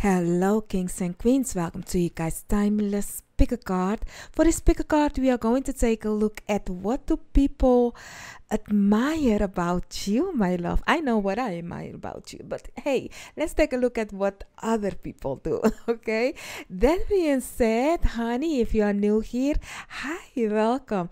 Hello, kings and queens. Welcome to you guys' timeless pick a card. For this pick a card, we are going to take a look at what do people admire about you, my love. I know what I admire about you, but hey, let's take a look at what other people do. Okay, that being said, honey, if you are new here, hi, welcome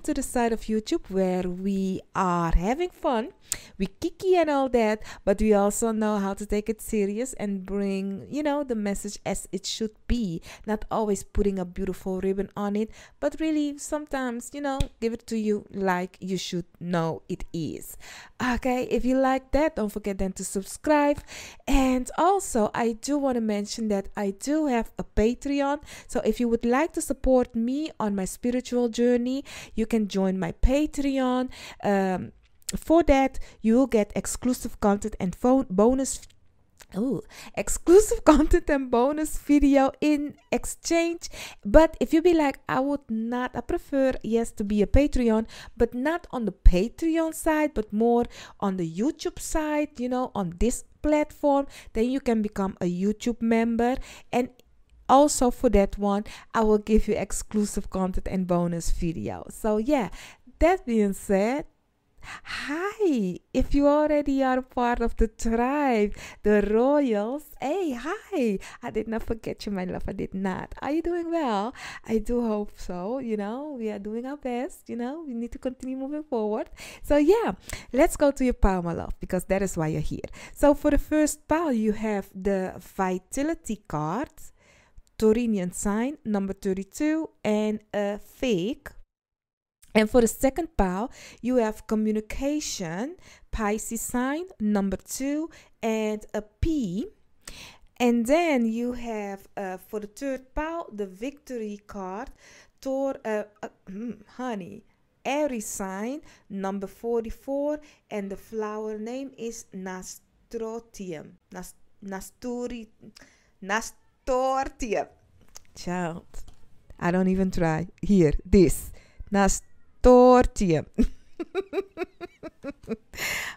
to the side of YouTube where we are having fun, we kiki and all that, but we also know how to take it serious and bring the message as it should be, not always putting a beautiful ribbon on it, but really sometimes give it to you like you should know it is. Okay, if you like that, don't forget then to subscribe. And also I do want to mention that I do have a Patreon, so if you would like to support me on my spiritual journey, you can join my Patreon. For that, you will get exclusive content and exclusive content and bonus video in exchange. But if you be like, I prefer, yes, to be a Patreon, but not on the Patreon side, but more on the YouTube side, on this platform, then you can become a YouTube member. And also for that one, I will give you exclusive content and bonus video. So yeah, that being said, hi, if you already are a part of the tribe, the royals, hey, hi, I did not forget you, my love. I did not. Are you doing well? I do hope so. We are doing our best. We need to continue moving forward. So yeah, let's go to your pile, my love, because that is why you're here. So for the first pile, you have the vitality card, Taurinian sign, number 32, and a fake. And for the second pile, you have communication, Pisces sign, number 2, and a P. And then you have, for the third pile, the victory card, Aries sign, number 44, and the flower name is Nasturtium. Nasturtium. Child, I don't even try. Here, this. Nasturtium.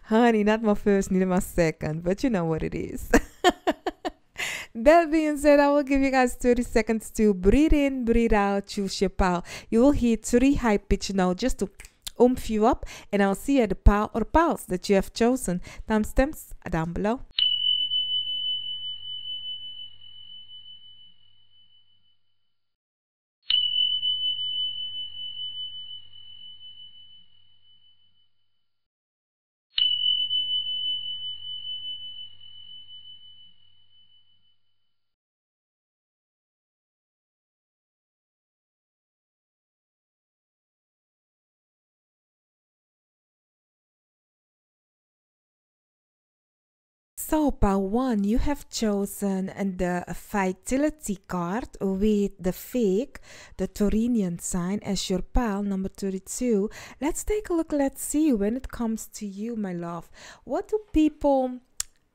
Honey, not my first, neither my second, but you know what it is. That being said, I will give you guys 30 seconds to breathe in, breathe out, choose your pile. You will hear 3 high pitch notes just to oomph you up, and I'll see you at the pile or piles that you have chosen. Timestamps are down below. So, pile 1, you have chosen the vitality card with the fake, the Taurinian sign, as your pile, number 32. Let's take a look. Let's see when it comes to you, my love. What do people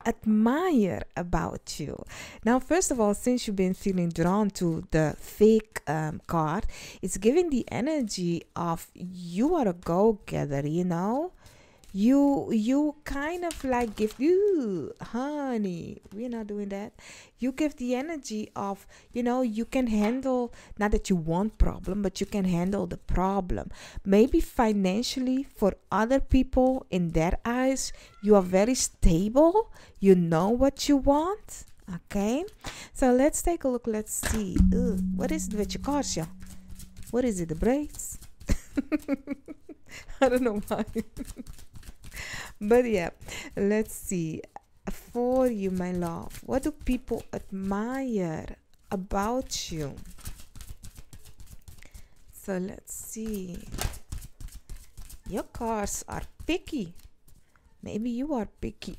admire about you? Now, first of all, since you've been feeling drawn to the fake card, it's giving the energy of you are a go-getter, you kind of like give you, honey, we're not doing that. You give the energy of you can handle, not that you want problem, but you can handle the problem. Maybe financially, for other people, in their eyes, you are very stable, you know what you want. Okay, so let's take a look. Let's see. What is it with your cards, yeah? What is it, the braids? I don't know why. But yeah, let's see. For you, my love, what do people admire about you? So let's see. Your cards are picky. Maybe you are picky.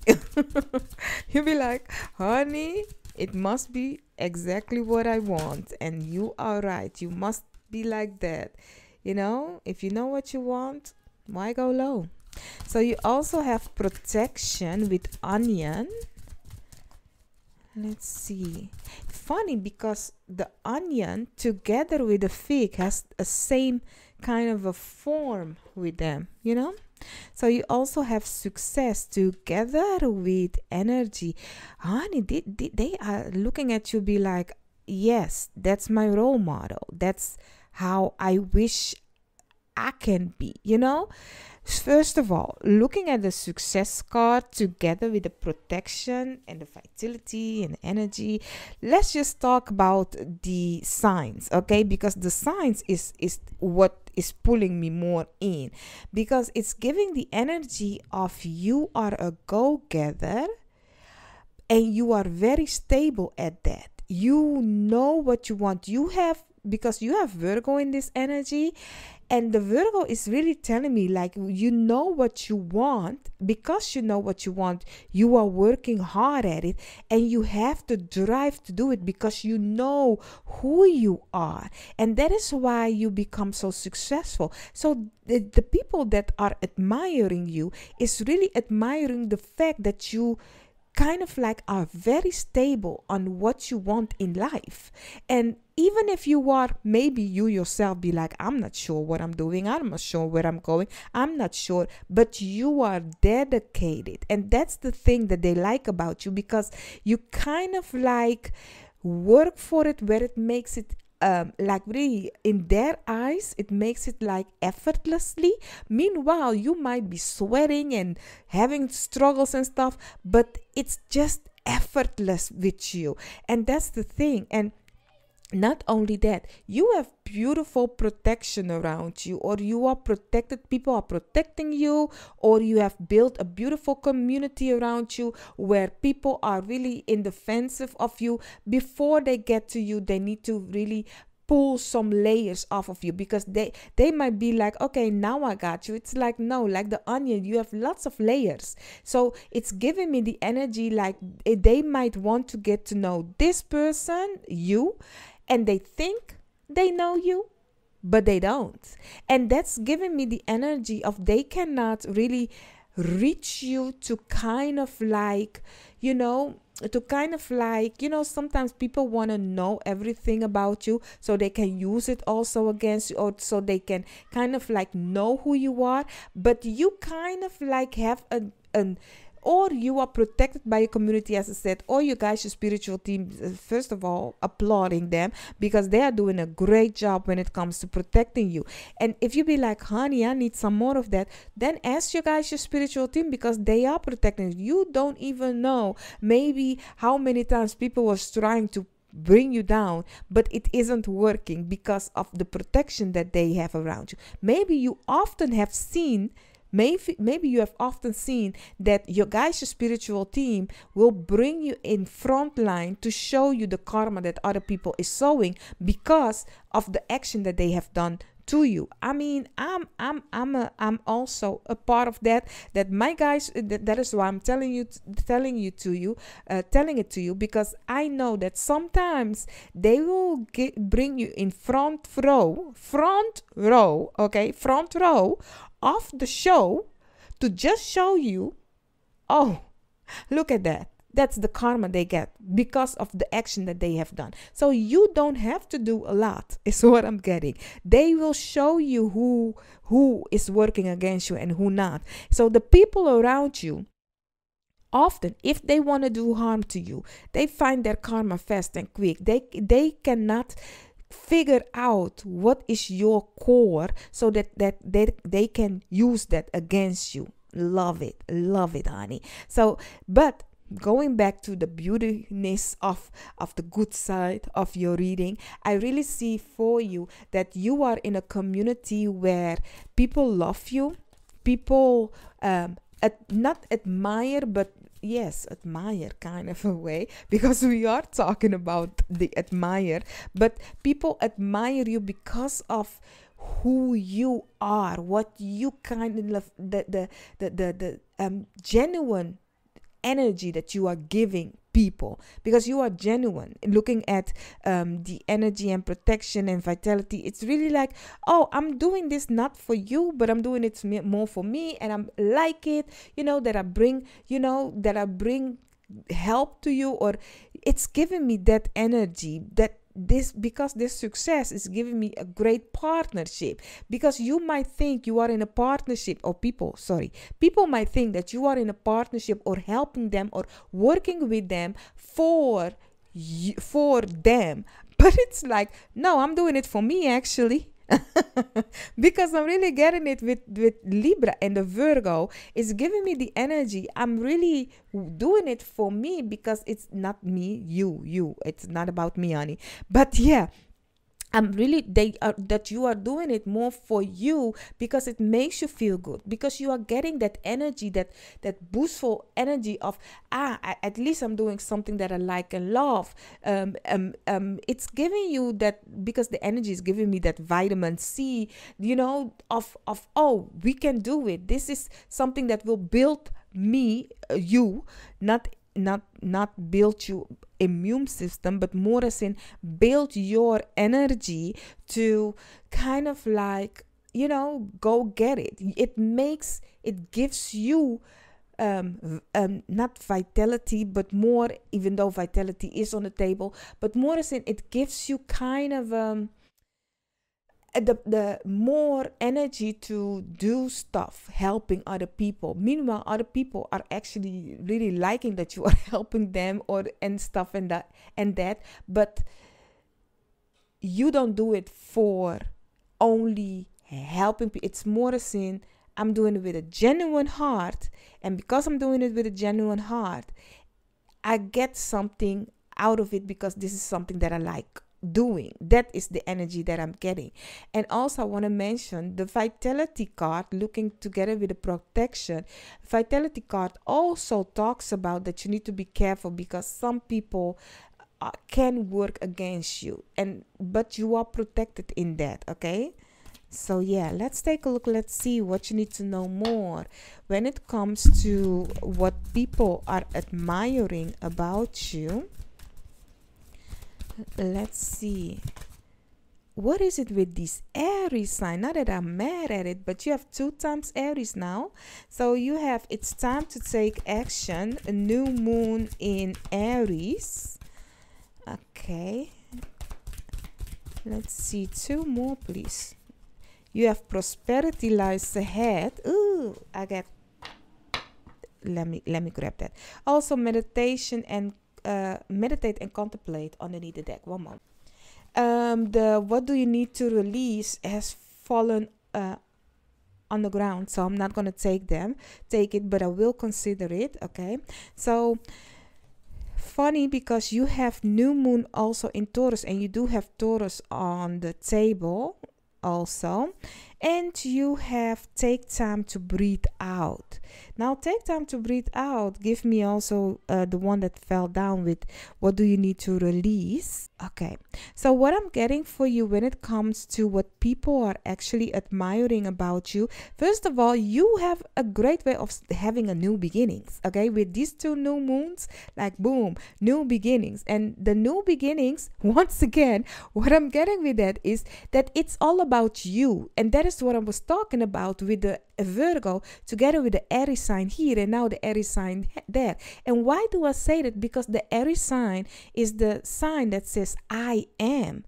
You'll be like, honey, it must be exactly what I want. And you are right. You must be like that. If you know what you want, why go low? So you also have protection with onion. Let's see. Funny, because the onion together with the fig has a same kind of a form with them, So you also have success together with energy. Honey, they are looking at you be like, yes, that's my role model. That's how I wish I can be, you know? First of all, looking at the success card together with the protection and the vitality and energy, let's just talk about the signs, okay? Because the signs is what is pulling me more in, because it's giving the energy of you are a go-getter and you are very stable at that. You know what you want. You have, because you have Virgo in this energy, and the Virgo is really telling me like, you know what you want. Because you know what you want, you are working hard at it, and you have the drive to do it because you know who you are, and that is why you become so successful. So the people that are admiring you is really admiring the fact that you kind of like are very stable on what you want in life. And even if you are, maybe you yourself be like, I'm not sure what I'm doing, I'm not sure where I'm going, I'm not sure, but you are dedicated. And that's the thing that they like about you, because you kind of like work for it, where it makes it like really in their eyes, it makes it like effortlessly. Meanwhile, you might be sweating and having struggles and stuff, but it's just effortless with you. And that's the thing. And not only that, you have beautiful protection around you, or you are protected, people are protecting you, or you have built a beautiful community around you where people are really in defensive of you. Before they get to you, they need to really pull some layers off of you, because they might be like, okay, now I got you. It's like, no, like the onion, you have lots of layers. So it's giving me the energy like they might want to get to know this person, you, and they think they know you, but they don't. And that's giving me the energy of they cannot really reach you to kind of like, you know, sometimes people want to know everything about you so they can use it also against you, or so they can kind of like know who you are. But you kind of like have an or you are protected by your community, as I said, or you guys, your spiritual team. First of all, applauding them, because they are doing a great job when it comes to protecting you. And if you be like, honey, I need some more of that, then ask you guys, your spiritual team, because they are protecting you. You don't even know maybe how many times people was trying to bring you down, but it isn't working because of the protection that they have around you. Maybe you often have seen Maybe you have often seen that your guys, your spiritual team, will bring you in front line to show you the karma that other people is sowing because of the action that they have done to you. I mean, I'm also a part of that. That my guys, that is why I'm telling it to you, because I know that sometimes they will bring you in front row of the show to just show you, oh, look at that. That's the karma they get because of the action that they have done. So you don't have to do a lot, is what I'm getting. They will show you who is working against you and who not. So the people around you, often, if they want to do harm to you, they find their karma fast and quick. They cannot figure out what is your core, so that they can use that against you. Love it, honey. So, but going back to the beautiness of the good side of your reading, I really see for you that you are in a community where people love you, people not admire, but yes, admire kind of a way, because we are talking about the admire, but people admire you because of who you are, what you kind of love, the genuine energy that you are giving people, because you are genuine. Looking at the energy and protection and vitality, it's really like, oh, I'm doing this not for you, but I'm doing it more for me, and I'm like it, that I bring help to you, or it's giving me that energy, that this, because this success is giving me a great partnership, because you might think you are in a partnership, or people might think that you are in a partnership or helping them or working with them for them, but it's like, no, I'm doing it for me actually. Because I'm really getting it with Libra and the Virgo. It's giving me the energy. I'm really doing it for me, because it's not me, you. It's not about me, honey. But yeah, I'm really, that you are doing it more for you, because it makes you feel good, because you are getting that energy, that boostful energy of, at least I'm doing something that I like and love. It's giving you that, because the energy is giving me that vitamin C, of oh, we can do it. This is something that will build me, you, not build you immune system, but more as in build your energy to kind of like, go get it. It gives you not vitality, but more, even though vitality is on the table, but more as in it gives you kind of the more energy to do stuff, helping other people. Meanwhile, other people are actually really liking that you are helping them, and stuff and that, but you don't do it for only helping people. It's more as in, I'm doing it with a genuine heart, and because I'm doing it with a genuine heart, I get something out of it, because this is something that I like doing. That is the energy that I'm getting. And also I want to mention the vitality card, looking together with the protection. Vitality card also talks about that you need to be careful, because some people can work against you, but you are protected in that. Okay, so yeah, let's take a look. Let's see what you need to know more when it comes to what people are admiring about you. Let's see. What is it with this Aries sign? Not that I'm mad at it, but you have 2 times Aries now. So you have, it's time to take action. A new moon in Aries. Okay. Let's see. 2 more, please. You have prosperity lies ahead. Ooh, I got. Let me grab that. Also meditation and meditate and contemplate underneath the deck. One moment. The what do you need to release has fallen on the ground, so I'm not gonna take it, but I will consider it. Okay, so funny, because you have new moon also in Taurus, and you do have Taurus on the table also, and you have take time to breathe out. Now take time to breathe out. Give me also the one that fell down with what do you need to release. Okay, so what I'm getting for you when it comes to what people are actually admiring about you, first of all, you have a great way of having a new beginnings. Okay, with these 2 new moons, like boom, new beginnings. And the new beginnings, once again, what I'm getting with that is that it's all about you, and that is what I was talking about with the Virgo together with the Aries sign here, and now the Aries sign there. And why do I say that? Because the Aries sign is the sign that says I am.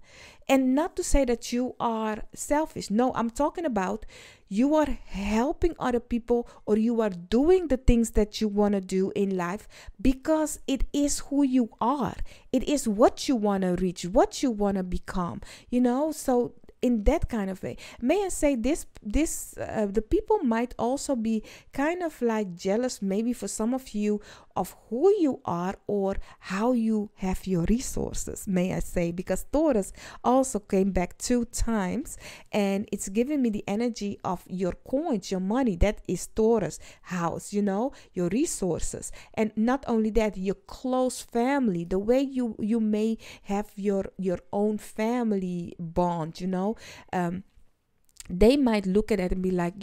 And not to say that you are selfish. No, I'm talking about you are helping other people, or you are doing the things that you want to do in life, because it is who you are. It is what you want to reach, what you want to become, so in that kind of way. May I say this the people might also be kind of like jealous, maybe for some of you, of who you are or how you have your resources, may I say, because Taurus also came back 2 times, and it's giving me the energy of your coins, your money. That is Taurus house, your resources. And not only that, your close family, the way you may have your own family bond, they might look at it and be like,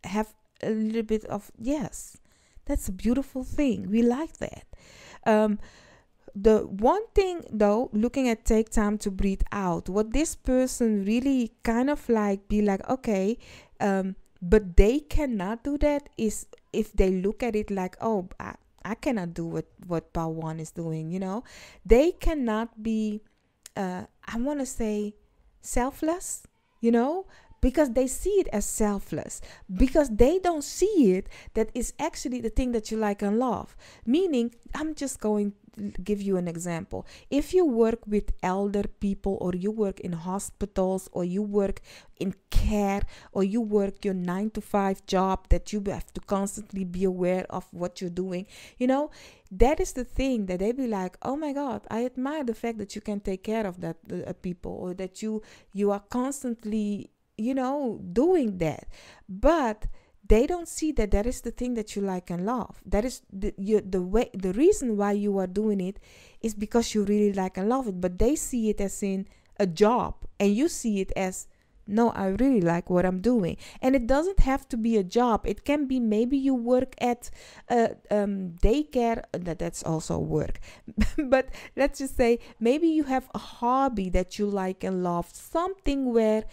have a little bit of, yes, that's a beautiful thing. We like that. The one thing though, looking at take time to breathe out, what this person really kind of like be like, okay, but they cannot do that, is if they look at it like, oh, I cannot do what Pawan is doing, they cannot be I want to say selfless, because they see it as selfless, because they don't see it that is actually the thing that you like and love. Meaning, I'm just going to give you an example. If you work with elder people, or you work in hospitals, or you work in care, or you work your 9-to-5 job that you have to constantly be aware of what you're doing, that is the thing that they be like, oh my God, I admire the fact that you can take care of that people, or that you are constantly doing that. But they don't see that is the thing that you like and love. That is the reason why you are doing it is because you really like and love it. But they see it as in a job, and you see it as, no, I really like what I'm doing. And it doesn't have to be a job. It can be, maybe you work at daycare. That's also work. But let's just say maybe you have a hobby that you like and love, something where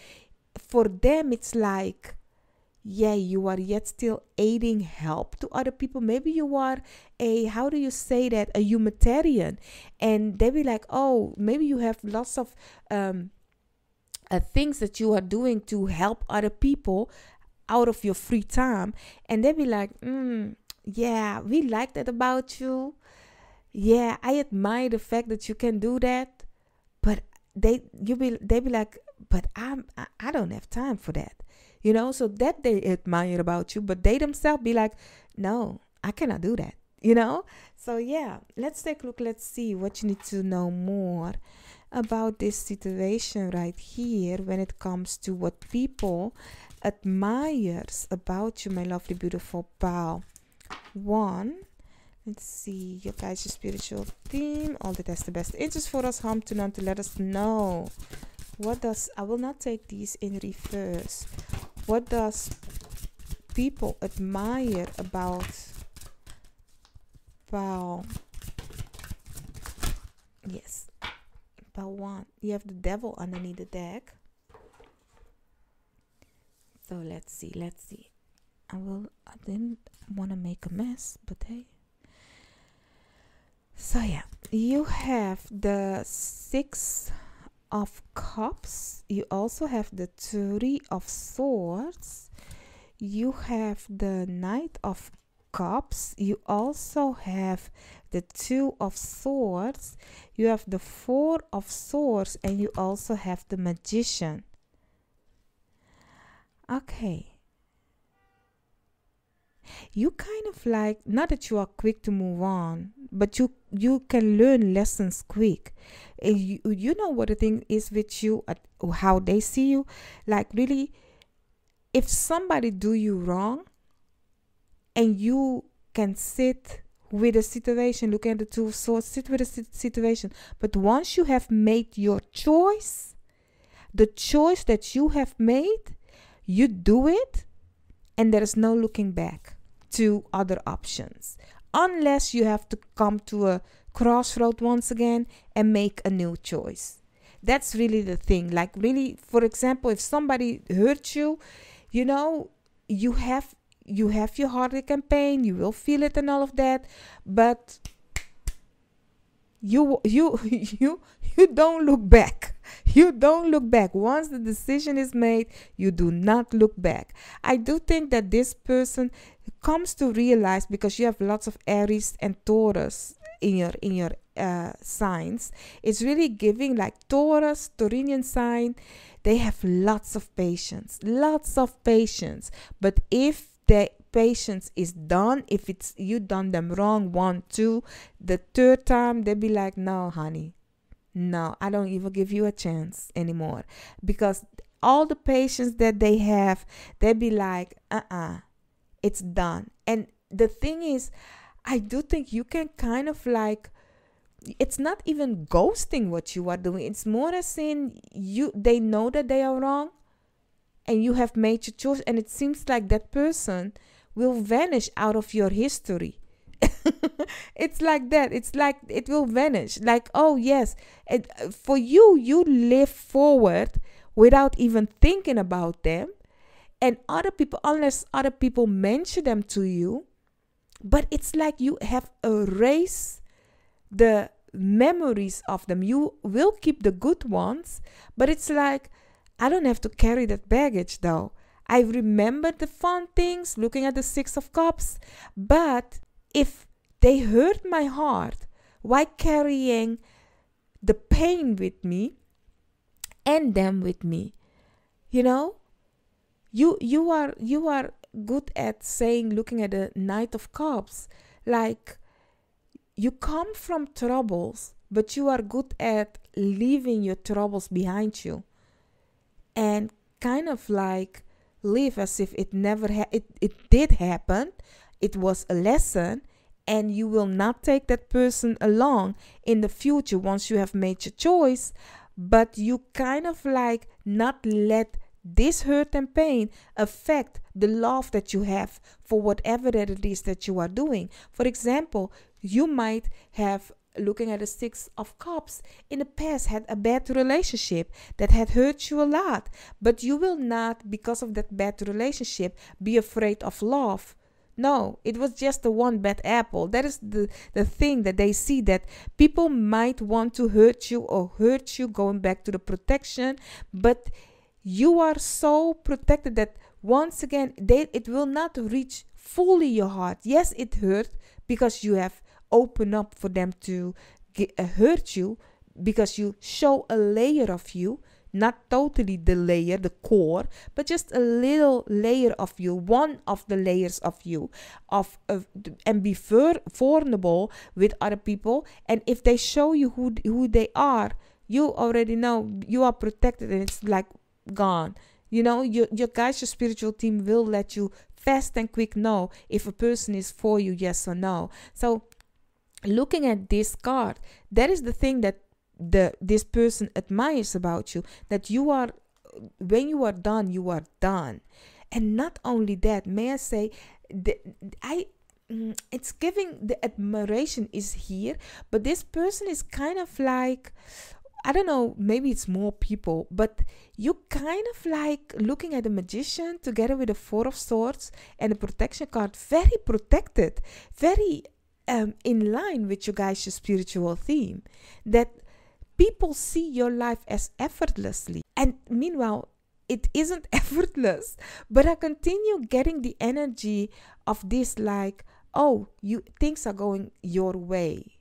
for them it's like, yeah, you are yet still aiding help to other people. Maybe you are how do you say that, a humanitarian, and they be like, oh, maybe you have lots of things that you are doing to help other people out of your free time, and they be like, yeah, we like that about you. Yeah, I admire the fact that you can do that. But they be like, but I don't have time for that, so that they admire about you, but they themselves be like, no, I cannot do that, so yeah, let's take a look. Let's see what you need to know more about this situation right here when it comes to what people admires about you, my lovely beautiful pal. 1, let's see, your guys' spiritual theme, all that has the best interest for us, home to none, to let us know. I will not take these in reverse. What does people admire about Pal? Yes, Pal 1. You have the devil underneath the deck. So let's see. I didn't want to make a mess, but hey. So yeah, you have the 6 of Cups. You also have the 3 of Swords. You have the Knight of Cups. You also have the 2 of Swords. You have the 4 of Swords, and you also have the Magician. Okay. You kind of like, not that you are quick to move on, but you can learn lessons quick. You know what the thing is with you, how they see you. Like really, if somebody do you wrong, and you can sit with a situation, look at the 2 of Swords, sit with a situation. But once you have made your choice, the choice that you have made, you do it, and there is no looking back to other options, unless you have to come to a crossroad once again and make a new choice. That's really the thing. Like really, for example, if somebody hurt you, you have your heartache and pain, you will feel it and all of that, but you don't look back. You don't look back. Once the decision is made, you do not look back. I do think that this person comes to realize, because you have lots of Aries and Taurus in your signs. It's really giving like Taurus, Taurian sign. They have lots of patience. But if the patience is done, if it's you done them wrong 1, 2, the 3rd time they be like, no honey, no, I don't even give you a chance anymore, because all the patience that they have, they be like, it's done. And the thing is, I do think you can kind of like, it's not even ghosting what you are doing, it's more as in they know that they are wrong, and you have made your choice, and it seems like that person will vanish out of your history. It's like that. It's like it will vanish. Like, oh yes, and for you live forward without even thinking about them, and other people, unless other people mention them to you, but it's like you have erased the memories of them. You will keep the good ones, but it's like, I don't have to carry that baggage though. I remember the fun things, looking at the Six of Cups, but if they hurt my heart, why carrying the pain with me and them with me? You know, you are good at saying, looking at the Knight of Cups, like, you come from troubles, but you are good at leaving your troubles behind you and kind of like live as if it never it did happen. It was a lesson, and you will not take that person along in the future once you have made your choice, but you kind of like not let this hurt and pain affect the love that you have for whatever that it is that you are doing. For example, you might have, looking at the Six of Cups, in the past had a bad relationship that had hurt you a lot, but you will not, because of that bad relationship, be afraid of love. No, it was just the one bad apple. That is the thing that they see, that people might want to hurt you or hurt you, going back to the protection, but you are so protected that once again, it will not reach fully your heart. Yes, it hurt because you have opened up for them to hurt you, because you show a layer of you, not totally the layer, the core, but just a little layer of you, one of the layers of you, and be vulnerable with other people. And if they show you who they are, you already know you are protected, and it's like gone. You know, your guys, your spiritual team will let you fast and quick know if a person is for you, yes or no. So looking at this card, that is the thing that this person admires about you, that you are, when you are done, you are done. And not only that, may I say, it's giving, the admiration is here, but this person is kind of like, I don't know, maybe it's more people, but you kind of like looking at the Magician together with the Four of Swords and the protection card, very protected, very in line with your guys' spiritual theme, that people see your life as effortlessly. And meanwhile, it isn't effortless, but I continue getting the energy of this, like, oh, things are going your way.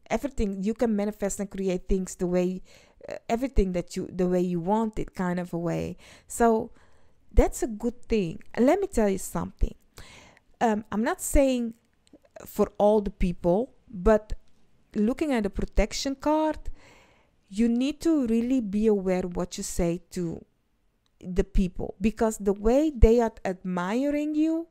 Everything, you can manifest and create things the way, everything the way you want it, kind of a way. So that's a good thing. And let me tell you something. I'm not saying for all the people, but looking at the protection card, you need to really be aware what you say to the people, because the way they are admiring you,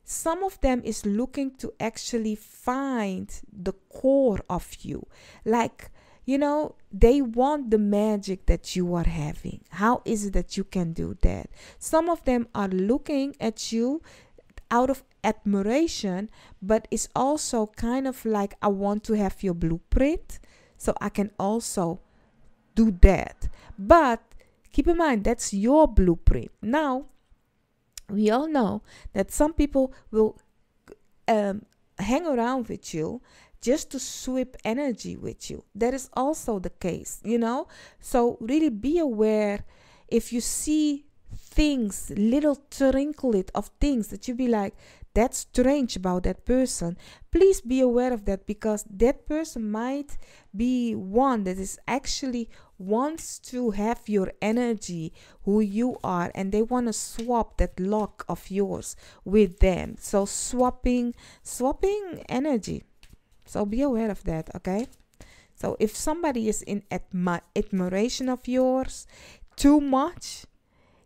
some of them is looking to actually find the core of you. Like, you know, they want the magic that you are having. How is it that you can do that? Some of them are looking at you out of admiration, but it's also kind of like, I want to have your blueprint so I can also do that. But keep in mind, that's your blueprint. Now, we all know that some people will hang around with you just to sweep energy with you. That is also the case, you know. So really be aware if you see things, little trinklet of things that you be like, that's strange about that person. Please be aware of that, because that person might be one that is actually wants to have your energy, who you are, and they want to swap that lock of yours with them. So swapping energy. So be aware of that, okay? So if somebody is in admiration of yours too much,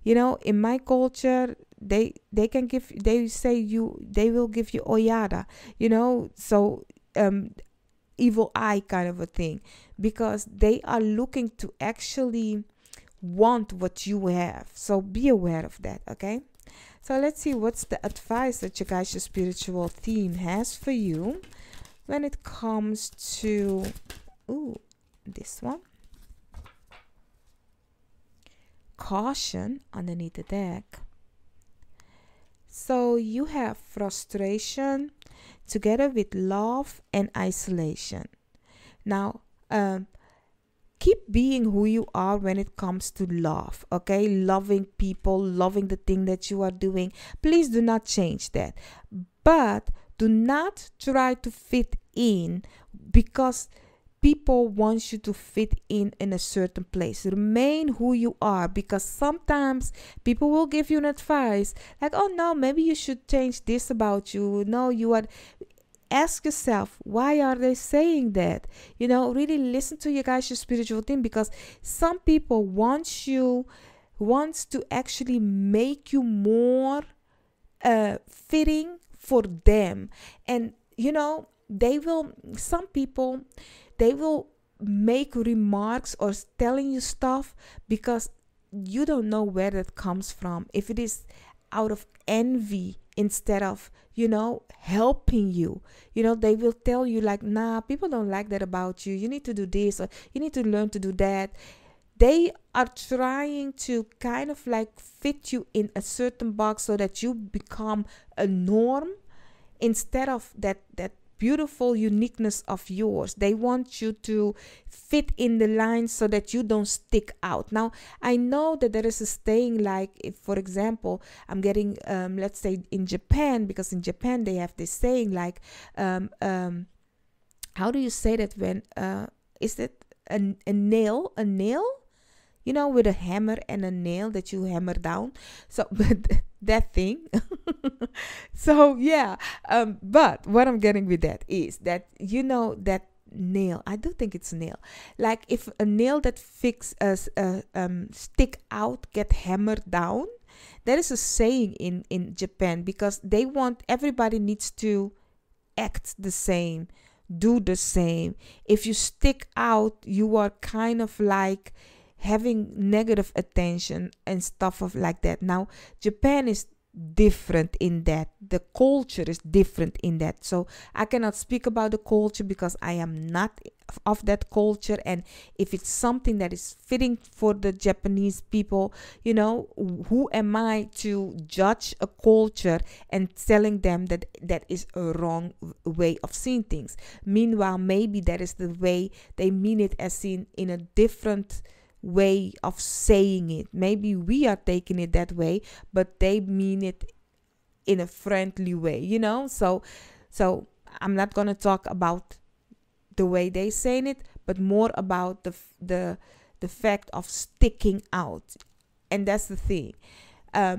you know, in my culture, they will give you oyada, you know, so evil eye kind of a thing, because they are looking to actually want what you have. So be aware of that, okay? So let's see what's the advice that you guys, your spiritual team, has for you when it comes to this one. Caution underneath the deck. So you have frustration together with love and isolation. Now, um, keep being who you are when it comes to love, okay? Loving people, loving the thing that you are doing. Please do not change that. But do not try to fit in because people want you to fit in a certain place. Remain who you are, because sometimes people will give you an advice like, oh no, maybe you should change this about you. No, you are. Ask yourself, why are they saying that? Really listen to your guys, your spiritual team, because some people wants to actually make you more fitting for them. And some people, they will make remarks or telling you stuff because you don't know where that comes from. If it is out of envy instead of helping you, they will tell you like, nah, people don't like that about you, you need to do this, or you need to learn to do that. They are trying to kind of like fit you in a certain box so that you become a norm instead of that beautiful uniqueness of yours. They want you to fit in the lines so that you don't stick out. Now, I know that there is a saying like, if, for example, I'm getting, let's say in Japan, because in Japan they have this saying like, how do you say that when, is it a nail? With a hammer and a nail that you hammer down. So, that thing. So, yeah. But what I'm getting with that is that, that nail, I do think it's a nail. Like if a nail that stick out get hammered down, that is a saying in Japan, because they want, everybody needs to act the same, do the same. If you stick out, you are kind of like having negative attention and stuff of like that. Now, Japan is different in that. The culture is different in that. So I cannot speak about the culture because I am not of that culture. And if it's something that is fitting for the Japanese people, who am I to judge a culture and telling them that that is a wrong way of seeing things? Meanwhile, maybe that is the way they mean it, as seen in a different way of saying it. Maybe we are taking it that way, but they mean it in a friendly way, so I'm not going to talk about the way they saying it, but more about the fact of sticking out. And that's the thing.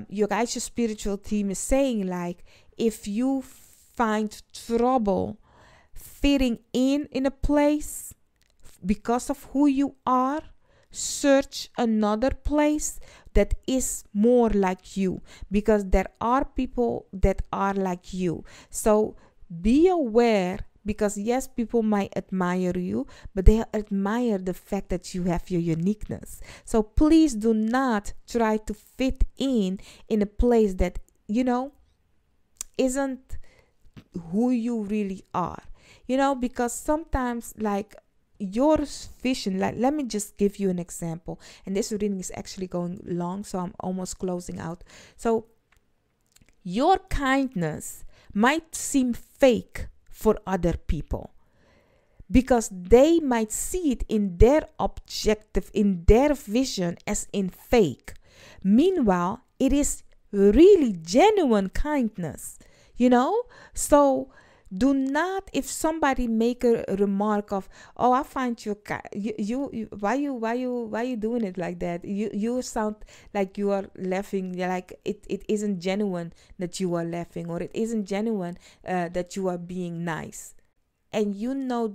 Your guys, your spiritual team is saying like, if you find trouble fitting in a place because of who you are, search another place that is more like you, because there are people that are like you. So be aware, because yes, people might admire you, but they admire the fact that you have your uniqueness. So please do not try to fit in a place that isn't who you really are, because sometimes like your vision, like, let me just give you an example, and this reading is actually going long, so I'm almost closing out. So your kindness might seem fake for other people because they might see it in their objective, in their vision, as in fake. Meanwhile, it is really genuine kindness, so do not, if somebody make a remark of, oh, I find you why you doing it like that? You sound like you are laughing, like it isn't genuine that you are laughing, or it isn't genuine that you are being nice. And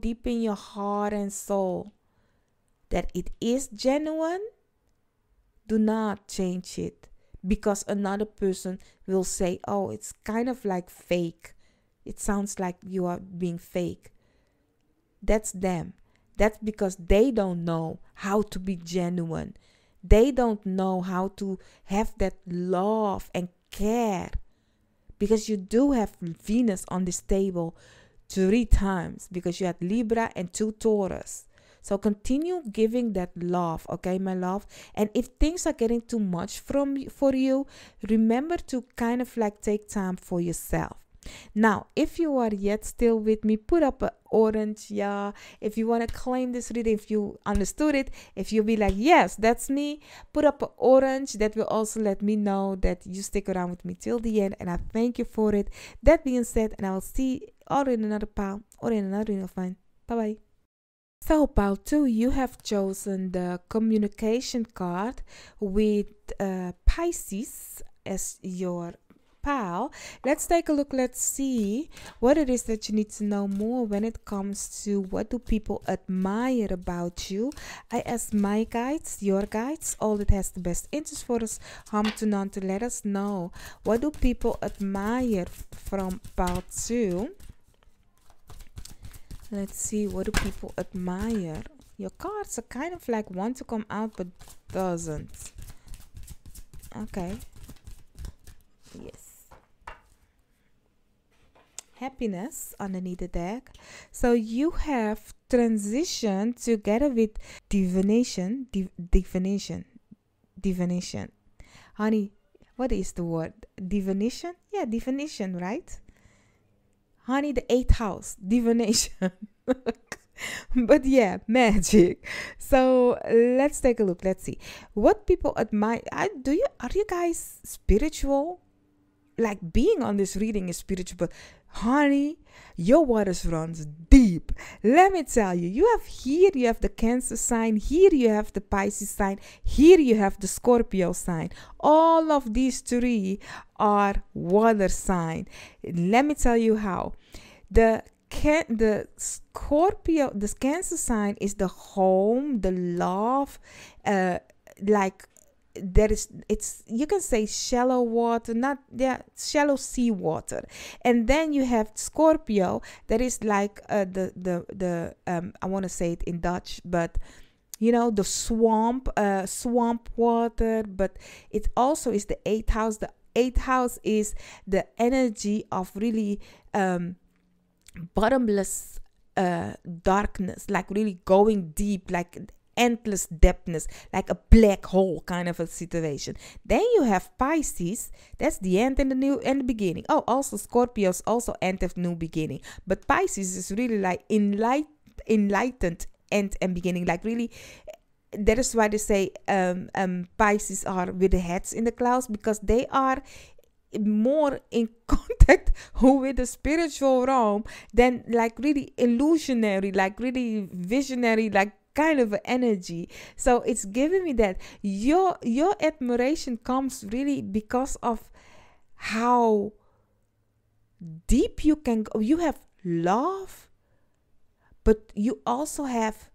deep in your heart and soul that it is genuine. Do not change it because another person will say, oh, it's kind of like fake. It sounds like you are being fake. That's them. That's because they don't know how to be genuine. They don't know how to have that love and care. Because you do have Venus on this table 3 times, because you had Libra and 2 Taurus. So continue giving that love, okay, my love? And if things are getting too much for you, remember to kind of like take time for yourself. Now, if you are yet still with me, put up an orange, yeah. If you want to claim this reading, if you understood it, if you be like, yes, that's me, put up an orange. That will also let me know that you stick around with me till the end, and I thank you for it. That being said, and I will see or in another pile or in another reading of mine. Bye-bye. So, pile 2, you have chosen the communication card with Pisces as your pal. Let's take a look. Let's see what it is that you need to know more when it comes to what do people admire about you. I ask my guides, your guides, all that has the best interest for us, harm to none, to let us know what do people admire from pile 2. Let's see, what do people admire? Your cards are kind of like want to come out but doesn't. Okay. Yes. Happiness underneath the deck. So you have transition together with divination. Divination. Honey, what is the word? Divination? Yeah, divination, right? Honey, the 8th house. Divination. But yeah, magic. So let's take a look. Let's see what people admire. Are you guys spiritual? Like, being on this reading is spiritual, but honey, your waters runs deep. Let me tell you, you have the Cancer sign, here you have the Pisces sign, here you have the Scorpio sign. All of these 3 are water sign. Let me tell you how. The Scorpio, the Cancer sign is the home, the love, like it's you can say shallow water, not shallow sea water. And then you have Scorpio, that is like the I want to say it in Dutch, but you know, the swamp water. But it also is the 8th house. The 8th house is the energy of really bottomless darkness, like really going deep, like endless depthness, like a black hole kind of a situation. Then you have Pisces, that's the end and the new and the beginning. Oh, also Scorpios also end of new beginning, but Pisces is really like enlightened end and beginning, like really. That is why they say Pisces are with the heads in the clouds, because they are more in contact with the spiritual realm than like really illusionary, like really visionary, like kind of energy. So it's giving me that your admiration comes really because of how deep you can go. You have love, but you also have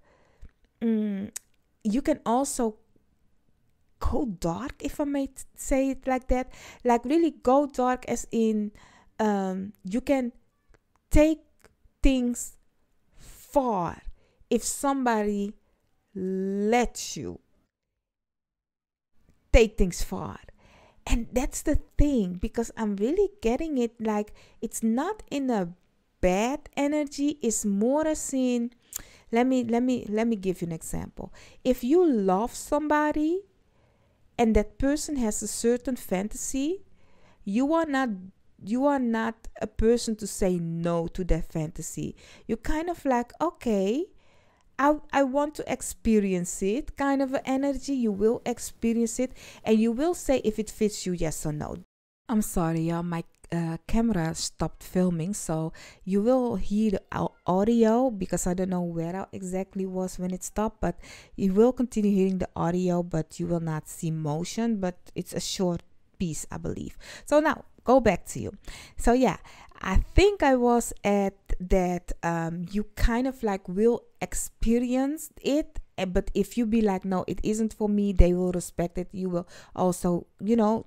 you can also go dark, if I may say it like that. Like really go dark as in you can take things far if somebody lets you take things far. And that's the thing, because I'm really getting it like it's not in a bad energy, it's more as in, let me give you an example. If you love somebody and that person has a certain fantasy, you are not a person to say no to that fantasy. You kind of like, okay, I want to experience it, kind of an energy. You will experience it and you will say if it fits you, yes or no. I'm sorry, y'all, my camera stopped filming, so you will hear the audio because I don't know where I exactly was when it stopped, but you will continue hearing the audio, but you will not see motion, but it's a short piece, I believe. So now go back to you. So yeah, I think I was at that you kind of like will experience it, but if you be like, no, it isn't for me, they will respect it. You will also,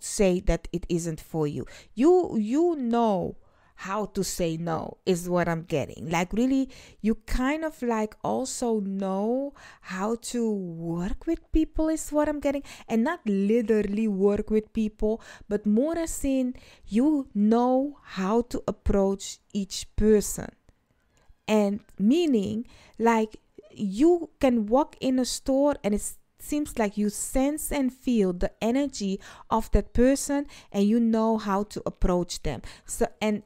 say that it isn't for you. You know how to say no is what I'm getting. Like really, you kind of like also know how to work with people is what I'm getting. And not literally work with people, but more as in you know how to approach each person. And meaning like you can walk in a store and it's seems like you sense and feel the energy of that person, and you know how to approach them. So and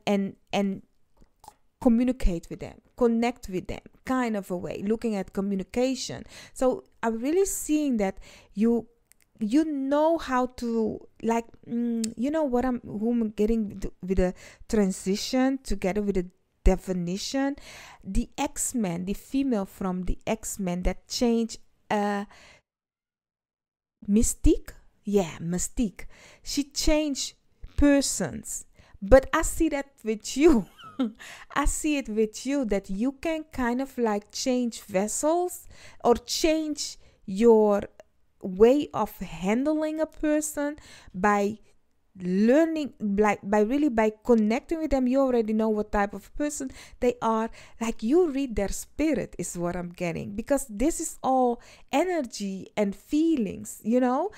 communicate with them, connect with them, kind of a way, looking at communication. So I'm really seeing that you know how to, like, you know what who I'm getting with a transition together with a definition. The X-Men, the female from the X-Men that changed, Mystique. Yeah, Mystique. She changed persons. But I see that with you. I see it with you, that you can kind of like change vessels or change your way of handling a person by learning, like by connecting with them. You already know what type of person they are. Like, you read their spirit is what I'm getting, because this is all energy and feelings, you know,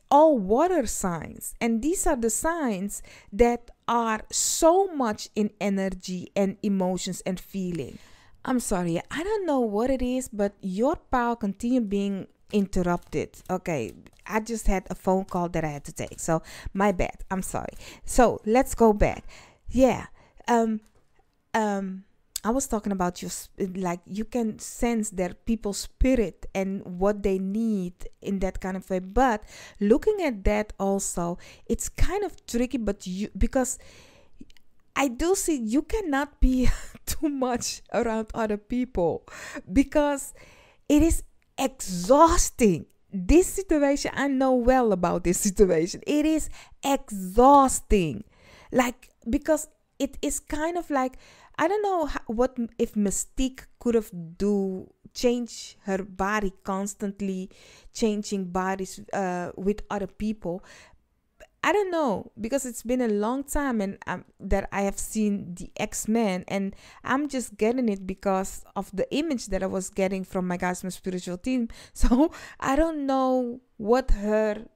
all water signs, and these are the signs that are so much in energy and emotions and feeling. I'm sorry, I don't know what it is, but your power continue being interrupted. Okay, I just had a phone call that I had to take, so my bad, I'm sorry. So let's go back. Yeah, I was talking about like, you can sense their people's spirit and what they need in that kind of way. But looking at that also, it's kind of tricky, but because I do see you cannot be too much around other people, because it is exhausting. This situation, I know well about this situation. It is exhausting. Like, because it is kind of like, I don't know what if Mystique could have change her body, constantly changing bodies with other people. I don't know, because it's been a long time and that I have seen the X-Men, and I'm just getting it because of the image that I was getting from my guys, my spiritual team. So I don't know what her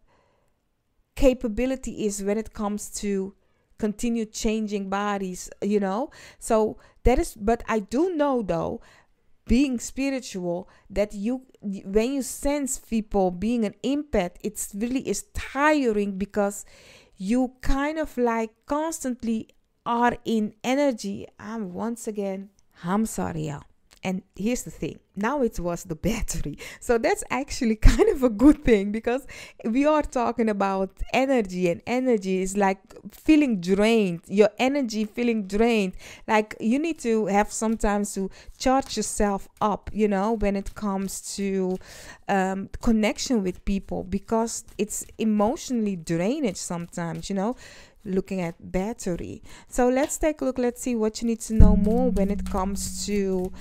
capability is when it comes to continue changing bodies, you know. So that is, but I do know though, being spiritual, that when you sense people being an empath, it's really is tiring, because you kind of like constantly are in energy. I'm sorry, y'all. And here's the thing, now it was the battery. So that's actually kind of a good thing, because we are talking about energy, and energy is like feeling drained, your energy feeling drained. Like, you need to have sometimes to charge yourself up, you know, when it comes to connection with people, because it's emotionally drainage sometimes, you know, looking at battery. So let's take a look. Let's see what you need to know more when it comes to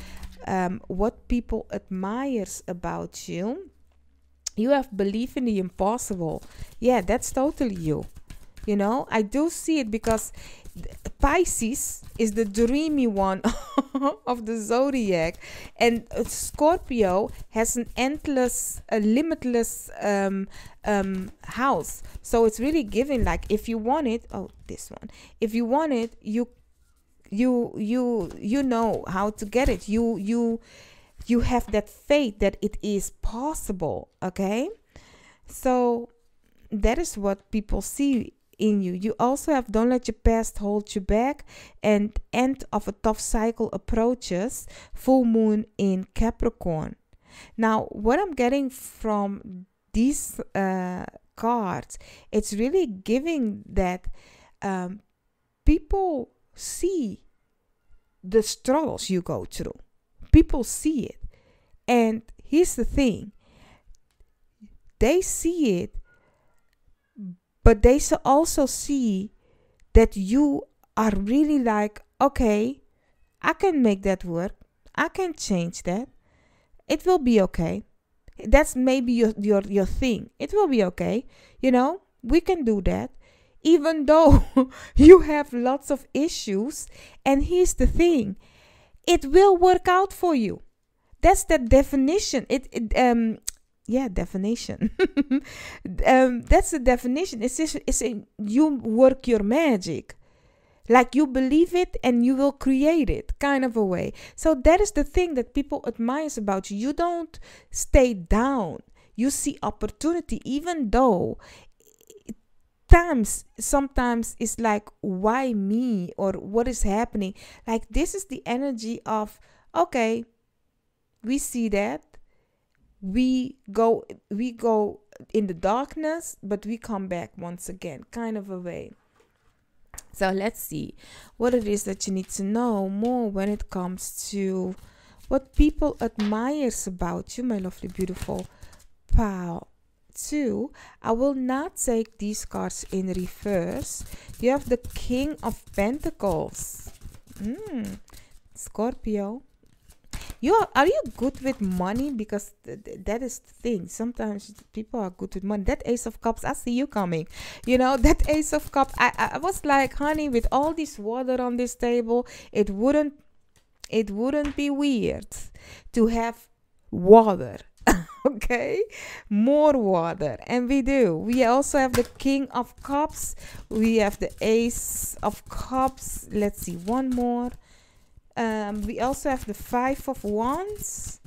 what people admires about you. You have belief in the impossible. Yeah, that's totally you. You know, I do see it, because Pisces is the dreamy one of the zodiac, and Scorpio has an endless, limitless house. So it's really giving, like, if you want it, this one, if you want it, you know how to get it. You have that faith that it is possible. Okay, so that is what people see in you. You also have don't let your past hold you back, and end of a tough cycle approaches, full moon in Capricorn. Now, what I'm getting from these cards, it's really giving that people see the struggles you go through. People see it. And here's the thing, they see it, but they also see that you are really like, okay, I can make that work. I can change that. It will be okay. That's maybe your thing. It will be okay. You know, we can do that. Even though you have lots of issues. And here's the thing, it will work out for you. That's the definition. Definition. That's the definition. It's you work your magic. Like, you believe it and you will create it, kind of a way. So that is the thing that people admire about you. You don't stay down. You see opportunity, even though sometimes it's like, why me, or what is happening? Like, this is the energy of, okay, we see that, we go in the darkness, but we come back once again, kind of a way. So let's see what it is that you need to know more when it comes to what people admires about you, my lovely, beautiful pal. 2, I will not take these cards in reverse. You have the King of Pentacles. Scorpio. Are you good with money? Because that is the thing. Sometimes people are good with money. That Ace of Cups, I see you coming. You know, that Ace of Cups, I was like, honey, with all this water on this table, it wouldn't be weird to have water. Okay, more water. And we do. We also have the King of Cups. We have the Ace of Cups. Let's see, one more. We also have the 5 of Wands.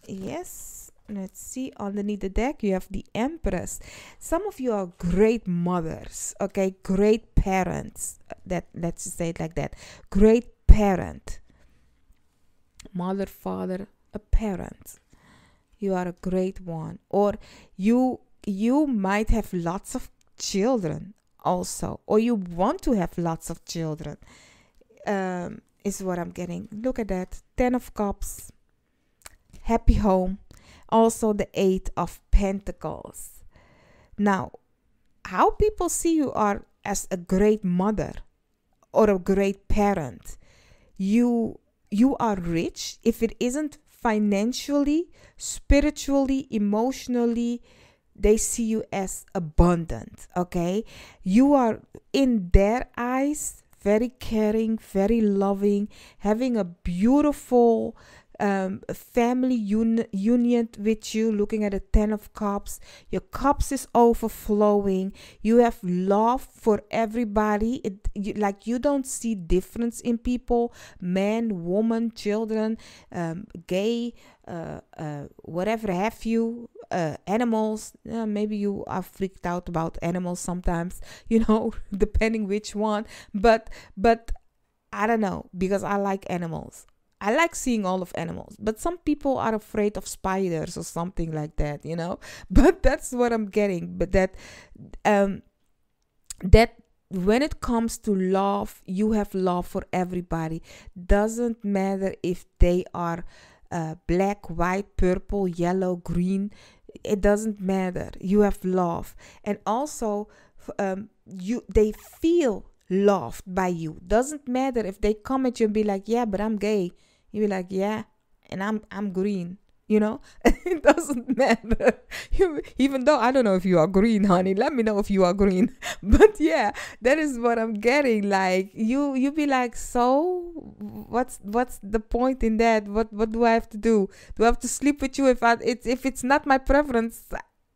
Yes. Let's see, underneath the deck you have the Empress. Some of you are great mothers, okay, great parents. Let's just say it like that. Great parent. Mother, father, a parent. You are a great one. Or you might have lots of children also, or you want to have lots of children, is what I'm getting. Look at that. 10 of Cups, happy home. Also the 8 of Pentacles. Now, how people see you are as a great mother or a great parent. You are rich. If it isn't financially, spiritually, emotionally, they see you as abundant. Okay, you are, in their eyes, very caring, very loving, having a beautiful family union with you. Looking at the 10 of Cups, your cups is overflowing. You have love for everybody. You don't see difference in people, man, woman, children, gay, whatever have you, animals. Maybe you are freaked out about animals sometimes, depending which one, but I don't know, because I like animals. I like seeing all of animals, but some people are afraid of spiders or something like that, But that's what I'm getting. But that when it comes to love, you have love for everybody. Doesn't matter if they are black, white, purple, yellow, green. It doesn't matter. You have love, and also they feel loved by you. Doesn't matter if they come at you and be like, yeah, but I'm gay. You be like, yeah, and I'm green, It doesn't matter. Even though I don't know if you are green, honey. Let me know if you are green. But yeah, that is what I'm getting. Like, you be like, so what's the point in that? What do I have to do? Do I have to sleep with you if it's not my preference?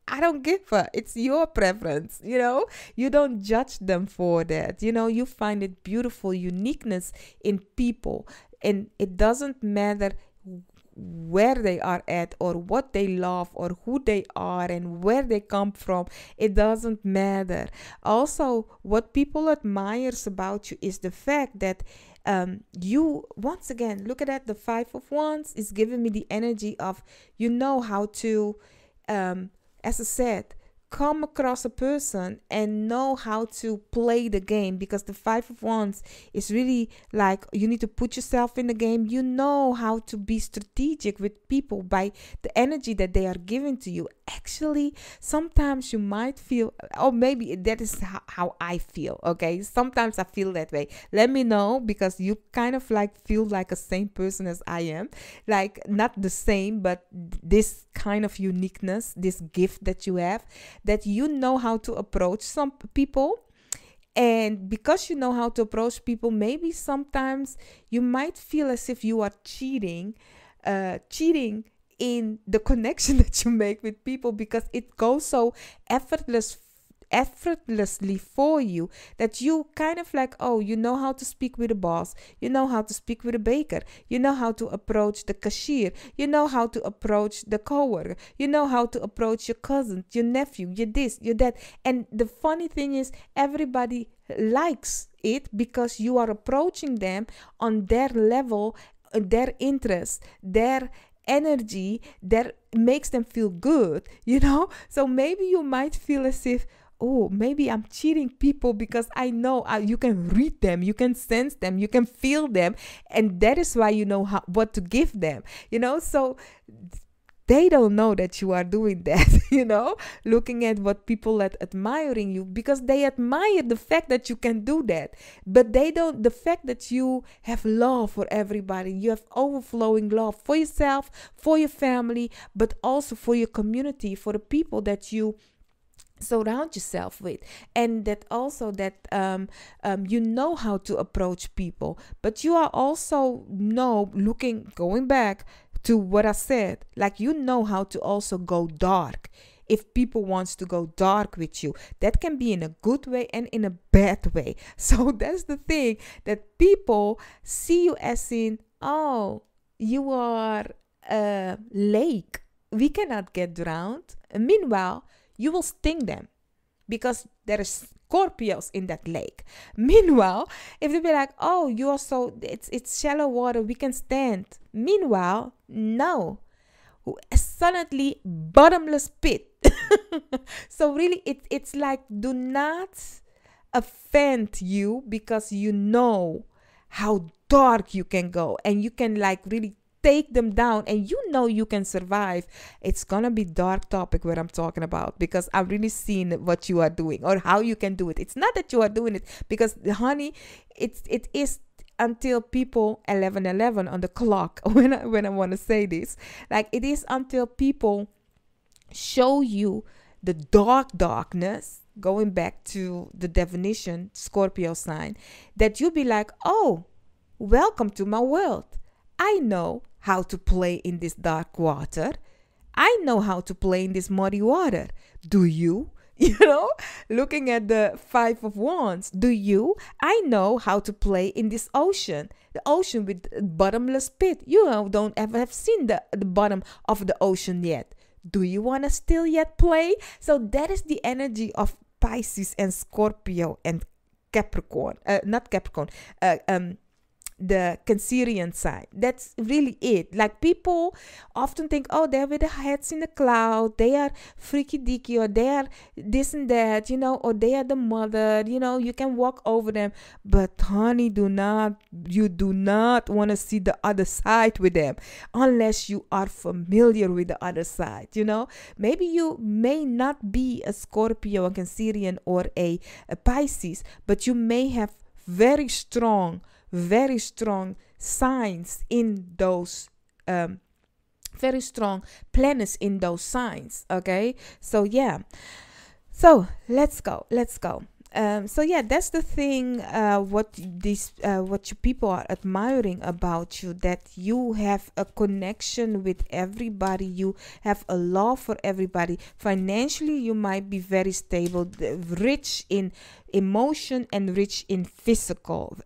I don't give a. It's your preference, You don't judge them for that. You find it beautiful, uniqueness in people. And it doesn't matter where they are at, or what they love, or who they are, and where they come from. It doesn't matter. Also, what people admires about you is the fact that you, once again, look at that. The 5 of Wands is giving me the energy of, how to, as I said, come across a person and know how to play the game, because the 5 of Wands is really like, you need to put yourself in the game. You know how to be strategic with people by the energy that they are giving to you. Actually, sometimes you might feel, or maybe that is how I feel, okay? Sometimes I feel that way. Let me know, because you kind of feel like a same person as I am. Like, not the same, but this kind of uniqueness, this gift that you have, that you know how to approach some people. And because you know how to approach people, maybe sometimes you might feel as if you are cheating in the connection that you make with people, because it goes so effortlessly for you, that you kind of like, oh, you know how to speak with the boss, you know how to speak with the baker, you know how to approach the cashier, you know how to approach the coworker, you know how to approach your cousin, your nephew, your this, your that. And the funny thing is, everybody likes it because you are approaching them on their level, their interest, their energy that makes them feel good, So maybe you might feel as if, oh, maybe I'm cheating people because I know you can read them, you can sense them, you can feel them, and that is why you know what to give them, So they don't know that you are doing that, looking at what people are admiring you, because they admire the fact that you can do that. But they don't, the fact that you have love for everybody, you have overflowing love for yourself, for your family, but also for your community, for the people that you surround yourself with, and that also that you know how to approach people, but you are also going back to what I said, like you know how to also go dark. If people wants to go dark with you, that can be in a good way and in a bad way. So that's the thing, that people see you as in, oh, you are a lake, we cannot get drowned. Meanwhile, you will sting them because there is Scorpios in that lake. Meanwhile, if they be like, oh, you are so, it's shallow water, we can stand. Meanwhile, no, suddenly bottomless pit. So really, it's like, do not offend you, because you know how dark you can go, and you can like really take them down, and you can survive. It's gonna be dark topic what I'm talking about, because I've really seen what you are doing or how you can do it. It's not that you are doing it, because honey, it is until people 11:11 on the clock when I want to say this, like it is until people show you the darkness, going back to the definition Scorpio sign, that you be like, oh, welcome to my world. I know how to play in this dark water. I know how to play in this muddy water. Do you? Looking at the 5 of Wands. Do you? I know how to play in this ocean. The ocean with bottomless pit. You don't ever have seen the bottom of the ocean yet. Do you want to still yet play? So that is the energy of Pisces and Scorpio and Capricorn. Not Capricorn. The Cancerian sign. That's really it. Like people often think, oh, they're with their heads in the cloud, they are freaky deaky, or they are this and that, or they are the mother, you can walk over them. But honey, you do not want to see the other side with them unless you are familiar with the other side. Maybe you may not be a Scorpio, a Cancerian, or a Pisces, but you may have very strong signs in those very strong planets in those signs. Okay, so yeah, so let's go. So yeah, that's the thing, what you people are admiring about you, that you have a connection with everybody, you have a love for everybody. Financially, you might be very stable, rich in emotion and rich in physical,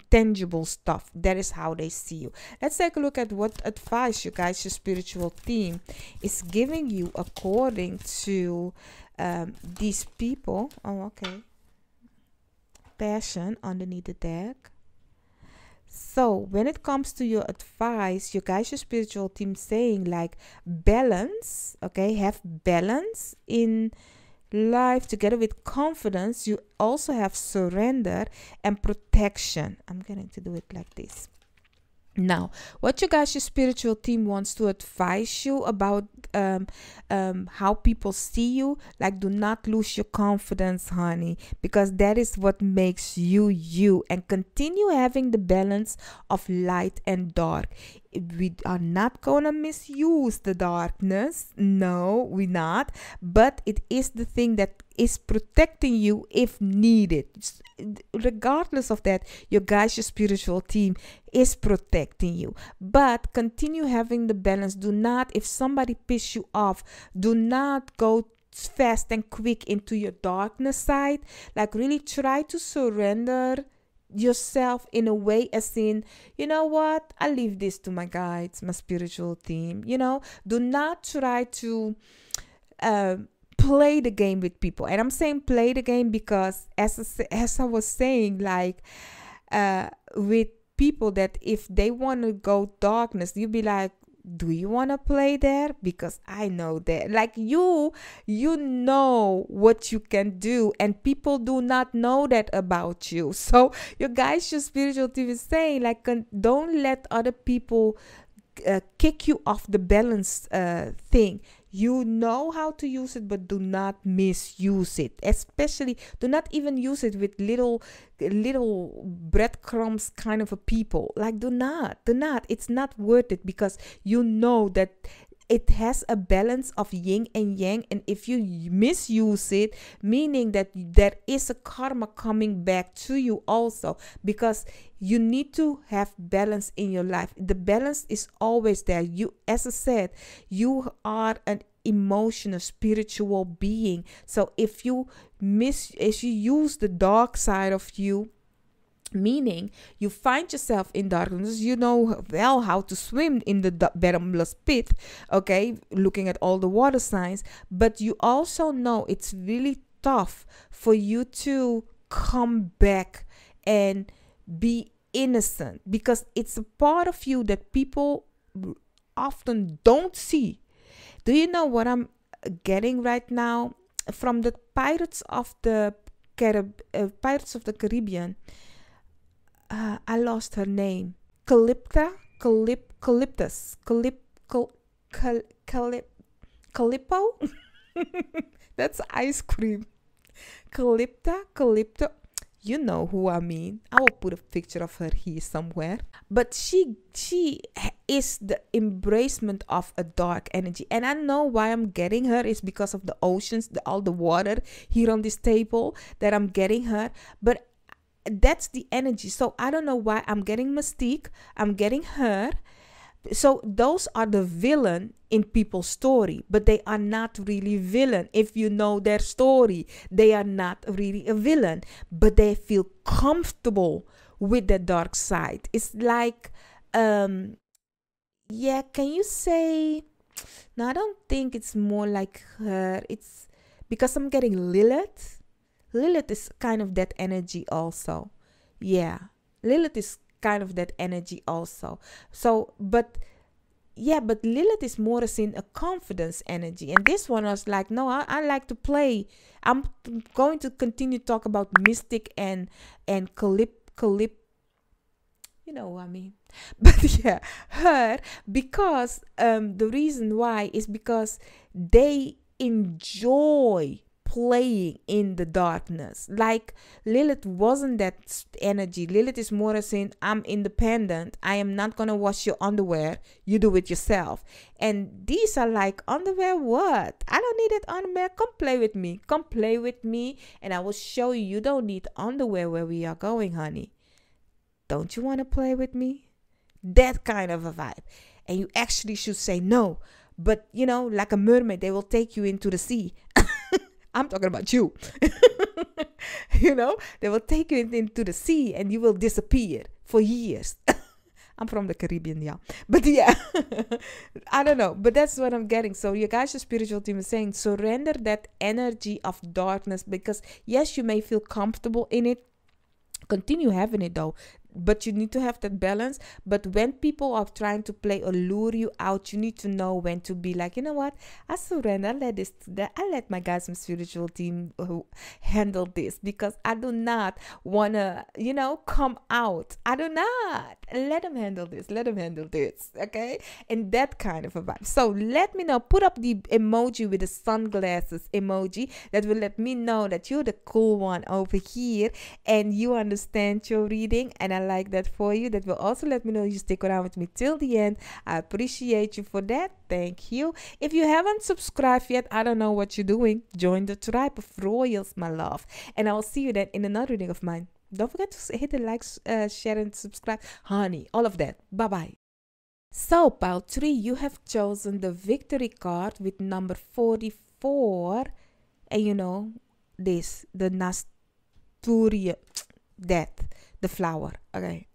tangible stuff. That is how they see you. Let's take a look at what advice you guys, your spiritual team, is giving you according to these people. Oh, okay. Passion underneath the deck. So when it comes to your advice, you guys, your spiritual team saying like balance. Okay, have balance in life together with confidence. You also have surrender and protection. I'm going to do it like this. Now, what you guys, your spiritual team, wants to advise you about how people see you, like, do not lose your confidence, honey, because that is what makes you you, and continue having the balance of light and dark. We are not gonna misuse the darkness, no, we're not, but it is the thing that is protecting you if needed. Regardless of that, your guys, your spiritual team is protecting you, but continue having the balance. Do not, if somebody piss you off, do not go fast and quick into your darkness side. Like really try to surrender yourself in a way as in, you know what, I leave this to my guides, my spiritual team. Do not try to uh, play the game with people. And I'm saying play the game because as I was saying, like with people, that if they want to go darkness, you be like, do you want to play there? Because I know that, like, you know what you can do, and people do not know that about you. So your spiritual team is saying, like, don't let other people kick you off the balance thing. You know how to use it, but do not misuse it. Especially, do not even use it with little breadcrumbs kind of a people. Like, do not. It's not worth it, because you know that it has a balance of yin and yang, and if you misuse it, meaning that there is a karma coming back to you also, because you need to have balance in your life. The balance is always there. You, as I said, you are an emotional spiritual being. So if you use the dark side of you, meaning you find yourself in darkness, you know well how to swim in the bottomless pit, okay, looking at all the water signs, but you also know it's really tough for you to come back and be innocent, because it's a part of you that people often don't see. Do you know what I'm getting right now from the Pirates of the Caribbean? I lost her name. Calippo? That's ice cream. Calypto. You know who I mean. I will put a picture of her here somewhere. But she is the embracement of a dark energy. And I know why I'm getting her is because of the oceans, all the water here on this table that I'm getting her. But that's the energy. So I don't know why I'm getting Mystique, I'm getting her. So those are the villain in people's story, but they are not really villain. If you know their story, they are not really a villain, but they feel comfortable with the dark side. It's like, can you say, no, I don't think it's more like her. It's because I'm getting Lilith. Lilith is kind of that energy also. Yeah, Lilith is kind of that energy also. So, but Lilith is more as in a confidence energy. And this one was like, no, I like to play. I'm going to continue to talk about Mystic and Calip. You know what I mean? But yeah, her, because the reason why is because they enjoy playing in the darkness. Like Lilith wasn't that energy. Lilith is more as in, I'm independent, I am not gonna wash your underwear, you do it yourself. And these are like, underwear what? I don't need that underwear. Come play with me and I will show you. You don't need underwear where we are going, honey. Don't you want to play with me? That kind of a vibe. And you actually should say no, but you know, like a mermaid, they will take you into the sea. I'm talking about you. You know, they will take you into the sea and you will disappear for years. I'm from the Caribbean, yeah. But yeah, I don't know. But that's what I'm getting. So your spiritual team is saying, surrender that energy of darkness, because yes, you may feel comfortable in it. Continue having it though. But you need to have that balance. But when people are trying to play or lure you out, you need to know when to be like, you know what, I surrender. I let my guys from spiritual team handle this, because I do not want to, you know, come out. I do not. Let them handle this. Okay? And that kind of a vibe. So let me know. Put up the emoji with the sunglasses emoji. That will let me know that you're the cool one over here and you understand your reading. And I like that for you. That will also let me know you stick around with me till the end. I appreciate you for that. Thank you. If you haven't subscribed yet, I don't know what you're doing. Join the tribe of royals, my love. And I will see you then in another reading of mine. Don't forget to hit the like, share, and subscribe. Honey, all of that. Bye-bye. So, pile 3, you have chosen the victory card with number 44. And you know, this, the Nasturia, death, the flower. Okay.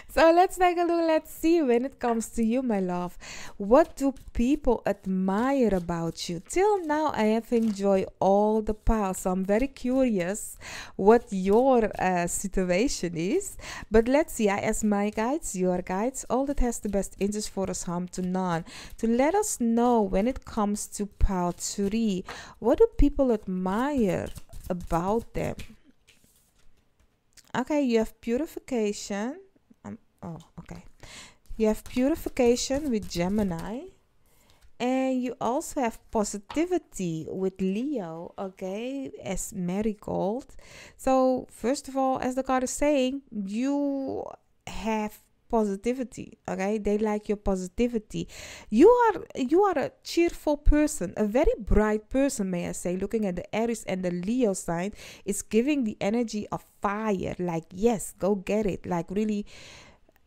So let's take a look. Let's see when it comes to you, my love. What do people admire about you? Till now, I have enjoyed all the piles. So I'm very curious what your situation is. But let's see. I ask my guides, your guides, all that has the best interest for us, harm to none, to let us know when it comes to pile 3. What do people admire about them? Okay, you have purification. Oh, okay. You have purification with Gemini. And you also have positivity with Leo, okay, as marigold. So, first of all, as the card is saying, you have positivity, okay? They like your positivity. You are a cheerful person, a very bright person, may I say. Looking at the Aries and the Leo sign, it's giving the energy of fire, like, yes, go get it, like really.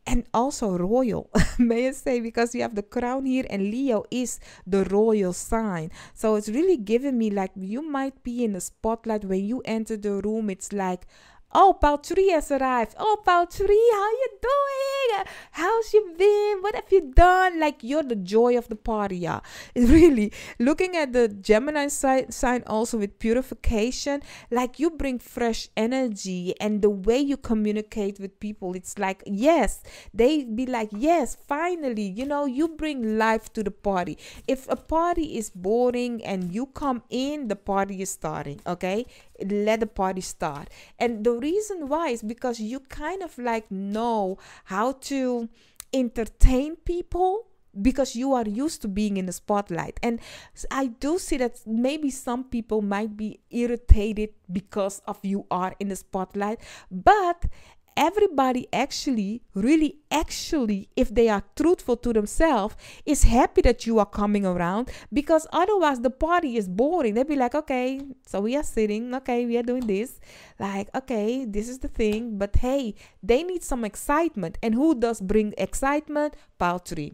And also royal, may I say, because you have the crown here and Leo is the royal sign. So it's really giving me like you might be in the spotlight when you enter the room. It's like, oh, pile 3 has arrived. Oh, pile 3, how you doing? How's you been? What have you done? Like you're the joy of the party, yeah. It's really looking at the Gemini sign also with purification. Like you bring fresh energy, and the way you communicate with people, it's like, yes, they be like, yes, finally, you know, you bring life to the party. If a party is boring and you come in, the party is starting, okay? Let the party start. And the reason why is because you kind of like know how to entertain people, because you are used to being in the spotlight. And I do see that maybe some people might be irritated because of you are in the spotlight, but everybody actually, really actually, if they are truthful to themselves, is happy that you are coming around, because otherwise the party is boring. They'll be like, okay, so we are sitting, okay, we are doing this, like, okay, this is the thing, but hey, they need some excitement. And who does bring excitement? Pile 3.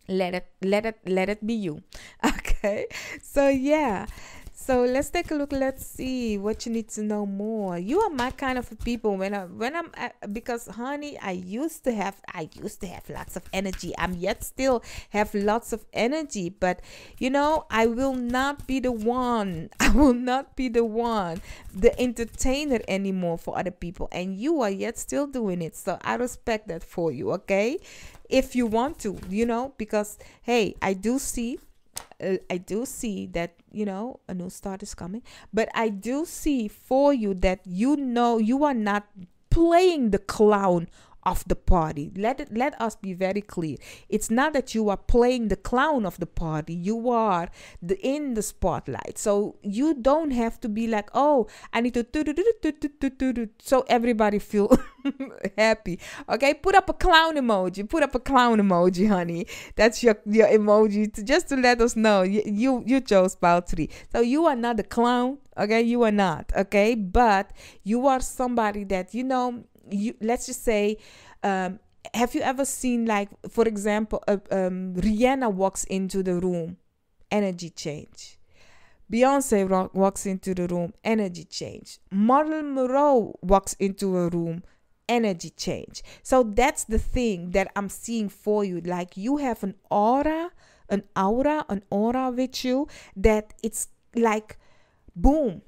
Let it be you. Okay, so yeah. So let's take a look. Let's see what you need to know more. You are my kind of people because honey, I used to have lots of energy. I'm yet still have lots of energy, but you know, I will not be the one. I will not be the entertainer anymore for other people. And you are yet still doing it. So I respect that for you, okay? If you want to, you know, because hey, I do see that, you know, a new start is coming, but I do see for you that, you know, you are not playing the clown of the party. Let us be very clear. It's not that you are playing the clown of the party. You are in the spotlight. So you don't have to be like, oh, I need to so everybody feel happy. Okay, put up a clown emoji. Put up a clown emoji, honey. That's your emoji just to let us know you chose pile 3. So you are not the clown. Okay, you are not. Okay, but you are somebody that, you know, let's just say, have you ever seen, like, for example, Rihanna walks into the room, energy change. Beyonce walks into the room, energy change. Marilyn Monroe walks into a room, energy change. So that's the thing that I'm seeing for you. Like you have an aura with you, that it's like, boom,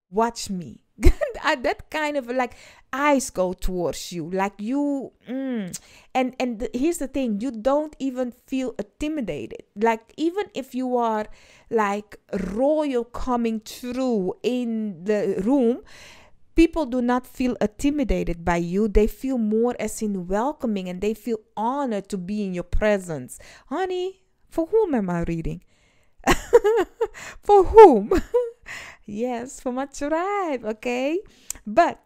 watch me. That kind of like eyes go towards you, like you here's the thing, you don't even feel intimidated. Like even if you are like royal coming through in the room, people do not feel intimidated by you. They feel more as in welcoming, and they feel honored to be in your presence. Honey, for whom am I reading? For whom? Yes, for my tribe, okay? But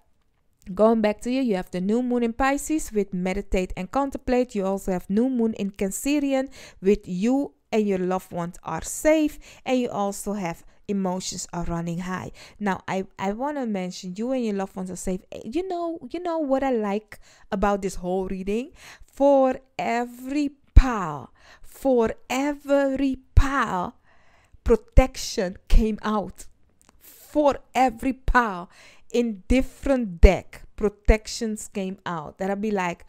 going back to you, you have the new moon in Pisces with meditate and contemplate. You also have new moon in Cancerian with you and your loved ones are safe. And you also have emotions are running high. Now, I want to mention you and your loved ones are safe. You know what I like about this whole reading? For every pile, protection came out. For every pile in different deck, protections came out. That'll be like,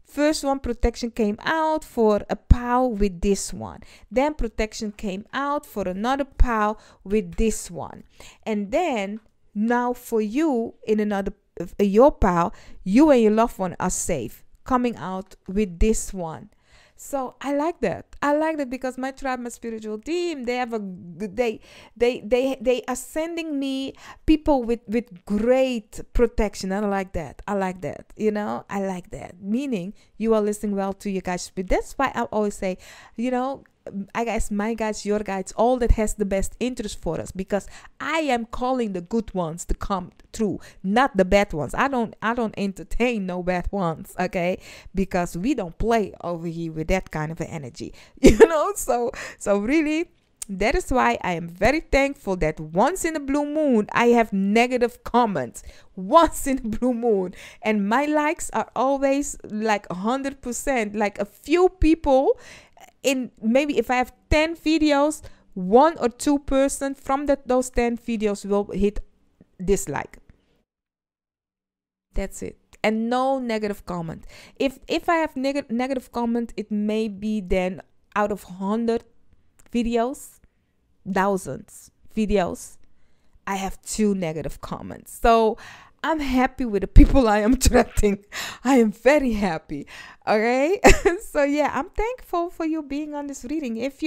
first one, protection came out for a pile with this one. Then protection came out for another pile with this one. And then now for you in another your pile, you and your loved one are safe, coming out with this one. So I like that. I like that because my tribe, my spiritual team, they have they are sending me people with great protection. I like that. I like that. You know, I like that. Meaning you are listening well to your guides. But that's why I always say, you know, I guess my guides, your guides, all that has the best interest for us, because I am calling the good ones to come through, not the bad ones. I don't entertain no bad ones, okay? Because we don't play over here with that kind of energy, you know. So really, that is why I am very thankful that once in a blue moon I have negative comments. Once in a blue moon, and my likes are always like 100%. Like a few people. In maybe if I have 10 videos, 1 or 2% from those 10 videos will hit dislike. That's it. And no negative comment. If I have negative comment, it may be then out of 100 videos, thousands videos, I have 2 negative comments. So I'm happy with the people I am attracting. I am very happy. Okay. So yeah, I'm thankful for you being on this reading. If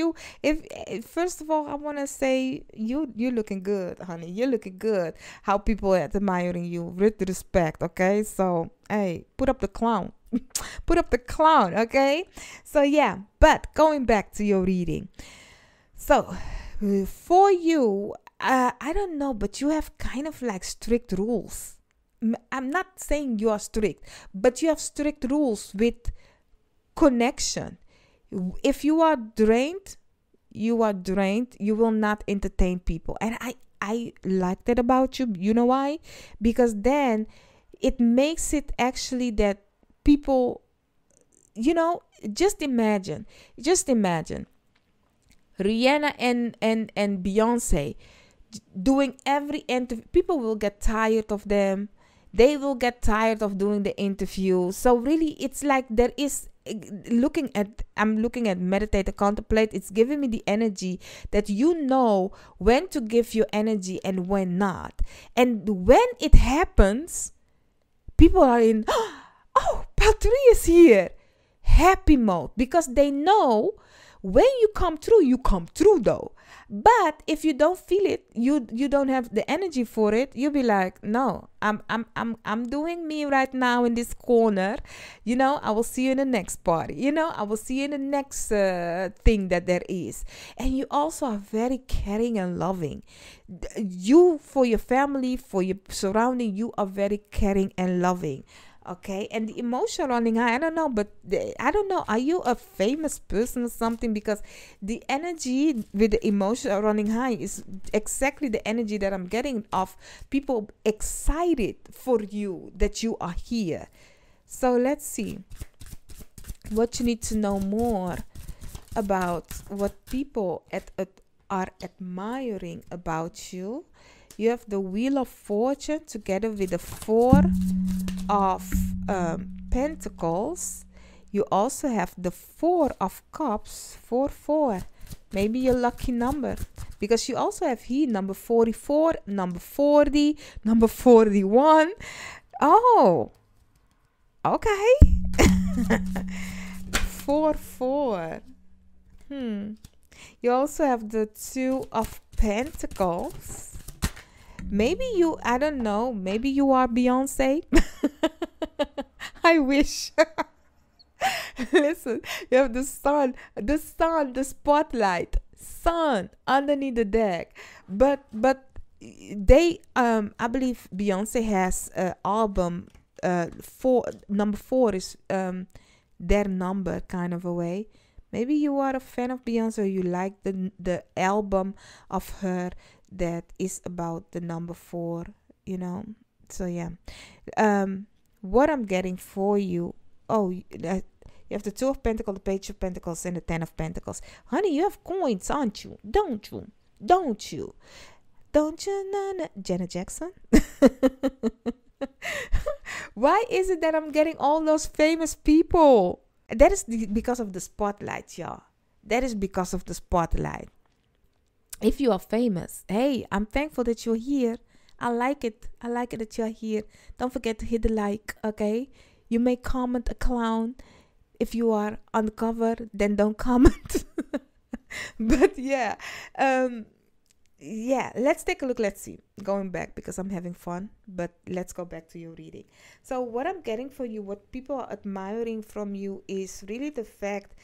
first of all, I want to say you're looking good, honey. You're looking good. How people are admiring you with respect. Okay. So hey, put up the clown. Put up the clown. Okay. So yeah, but going back to your reading. So for you, I don't know, but you have kind of like strict rules. I'm not saying you are strict, but you have strict rules with connection. If you are drained, you are drained. You will not entertain people. And I like that about you. You know why? Because then it makes it actually that people, you know, just imagine Rihanna and Beyonce doing every interview. People will get tired of them. They will get tired of doing the interview. So really, it's like there is I'm looking at meditate, contemplate. It's giving me the energy that you know when to give your energy and when not. And when it happens, people are in, oh, Patri is here. Happy mode, because they know when you come through though. But if you don't feel it, you don't have the energy for it, you'll be like, no, I'm doing me right now in this corner. You know, I will see you in the next party. You know, I will see you in the next thing that there is. And you also are very caring and loving. You, for your family, for your surrounding, you are very caring and loving. Okay, and the emotion running high, I don't know, but I don't know, are you a famous person or something? Because the energy with the emotion running high is exactly the energy that I'm getting of people excited for you, that you are here. So let's see what you need to know more about what people are admiring about you. You have the Wheel of Fortune together with the 4 of Pentacles. You also have the 4 of Cups, 4. Maybe your lucky number, because you also have here number 44, number 40, number 41. Oh, okay. 4. You also have the 2 of Pentacles. Maybe you, I don't know, maybe you are Beyonce. I wish. Listen, you have the sun, the spotlight, sun underneath the deck. But they, I believe Beyonce has an album, number 4 is their number kind of a way. Maybe you are a fan of Beyonce, or you like the album of her that is about the number 4, you know. So yeah. What I'm getting for you, you have the 2 of Pentacles, the Page of Pentacles, and the 10 of Pentacles. Honey, you have coins, aren't you? Don't you? Don't you? Don't you, Nana? Janet Jackson? Why is it that I'm getting all those famous people? That is because of the spotlight, y'all. That is because of the spotlight. If you are famous, hey, I'm thankful that you're here. I like it. I like it that you're here. Don't forget to hit the like, okay? You may comment a clown. If you are on the cover, then don't comment. But yeah. Yeah, let's take a look. Let's see. Going back because I'm having fun. But let's go back to your reading. So what I'm getting for you, what people are admiring from you is really the fact,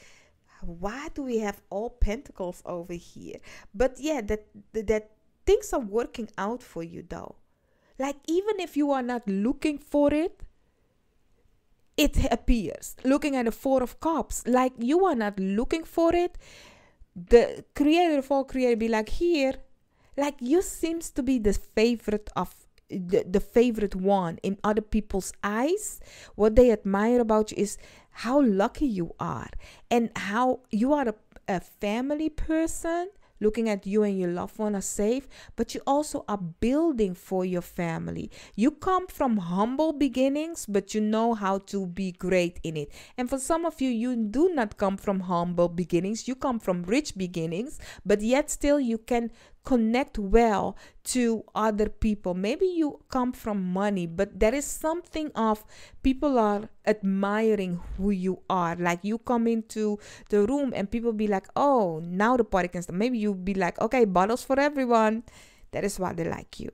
why do we have all pentacles over here? But yeah, that things are working out for you though. Like even if you are not looking for it, it appears. Looking at the 4 of Cups, like you are not looking for it, the creator of all creator be like, here, like you seems to be the favorite of the favorite one in other people's eyes. What they admire about you is how lucky you are and how you are a family person. Looking at you and your loved one are safe, but you also are building for your family. You come from humble beginnings, but you know how to be great in it. And for some of you, you do not come from humble beginnings. You come from rich beginnings, but yet still you can connect well to other people. Maybe you come from money, but there is something of people are admiring who you are. Like you come into the room and people be like, oh, now the party can start. Maybe you be like, okay, bottles for everyone. That is why they like you.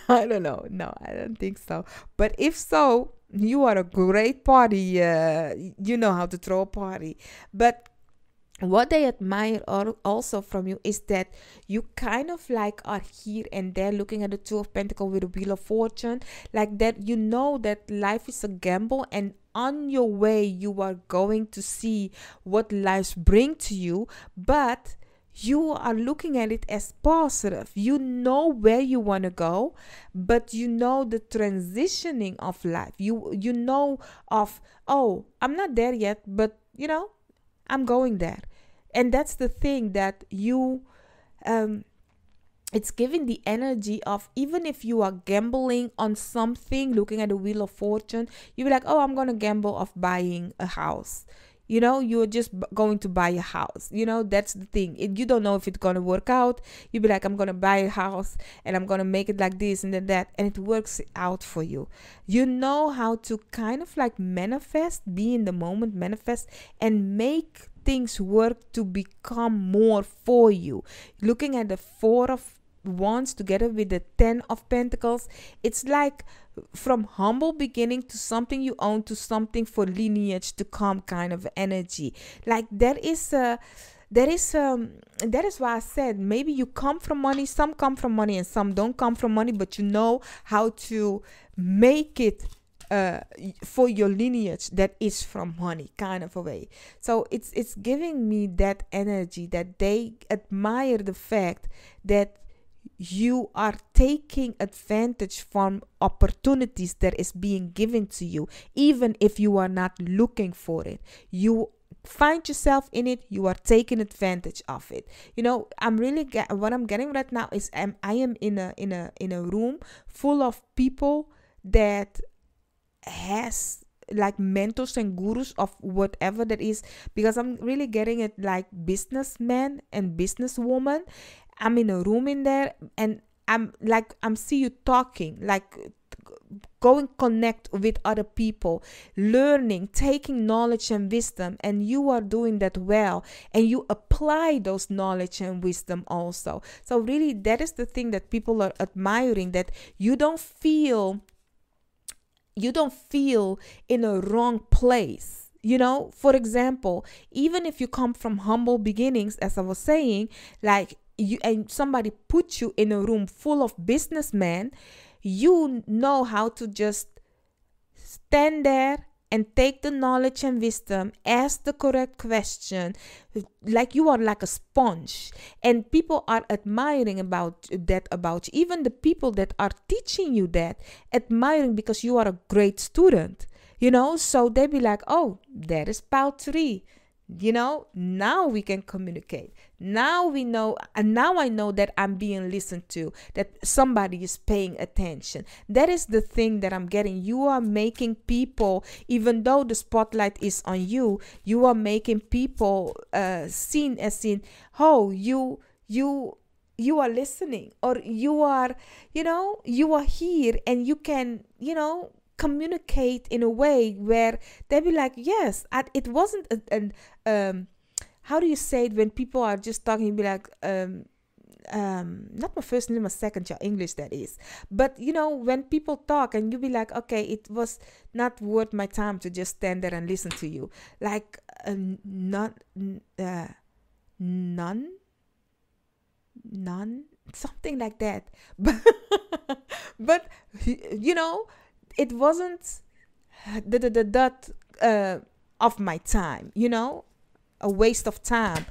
I don't know. No, I don't think so. But if so, you are a great party. You know how to throw a party. But what they admire also from you is that you kind of like are here and there looking at the 2 of Pentacles with the Wheel of Fortune. Like that, you know that life is a gamble, and on your way you are going to see what life brings to you, but you are looking at it as positive. You know where you want to go, but you know the transitioning of life. You know of, oh, I'm not there yet, but you know, I'm going there. And that's the thing that you it's giving the energy of, even if you are gambling on something, looking at the Wheel of Fortune, you be like, oh, I'm going to gamble of buying a house. You know, you're just going to buy a house. You know, that's the thing. You don't know if it's going to work out. You be like, I'm going to buy a house and I'm going to make it like this and then that. And it works out for you. You know how to kind of like manifest, be in the moment, manifest, and make things work to become more for you. Looking at the 4 of Wands together with the 10 of Pentacles, it's like from humble beginning to something you own to something for lineage to come kind of energy. Like that is why I said maybe you come from money, some come from money and some don't come from money, but you know how to make it for your lineage that is from money kind of a way. So it's giving me that energy that they admire the fact that you are taking advantage from opportunities that is being given to you, even if you are not looking for it. You find yourself in it, you are taking advantage of it. You know, what I'm getting right now is I am in a room full of people that has like mentors and gurus of whatever that is, because I'm really getting it like businessmen and businesswomen. I'm in a room in there and I'm see you talking, like going connect with other people, learning, taking knowledge and wisdom, and you are doing that well, and you apply those knowledge and wisdom also. So really that is the thing that people are admiring, that you don't feel in a wrong place. You know, for example, even if you come from humble beginnings, as I was saying, like you and somebody put you in a room full of businessmen, you know how to just stand there and take the knowledge and wisdom, ask the correct question, like you are like a sponge, and people are admiring about you. Even the people that are teaching you that, admiring because you are a great student, so they be like, oh, that is part 3. Now we can communicate. Now we know, and now I know that I'm being listened to, that somebody is paying attention. That is the thing that I'm getting. You are making people, even though the spotlight is on you, you are making people seen as in, oh, you are listening, or you are here, and you can, communicate in a way where they be like, yes, it wasn't how do you say it when people are just talking, be like, not my first name, my second year English, that is. But when people talk and you be like, okay, it was not worth my time to just stand there and listen to you, like none, something like that. But it wasn't the of my time, a waste of time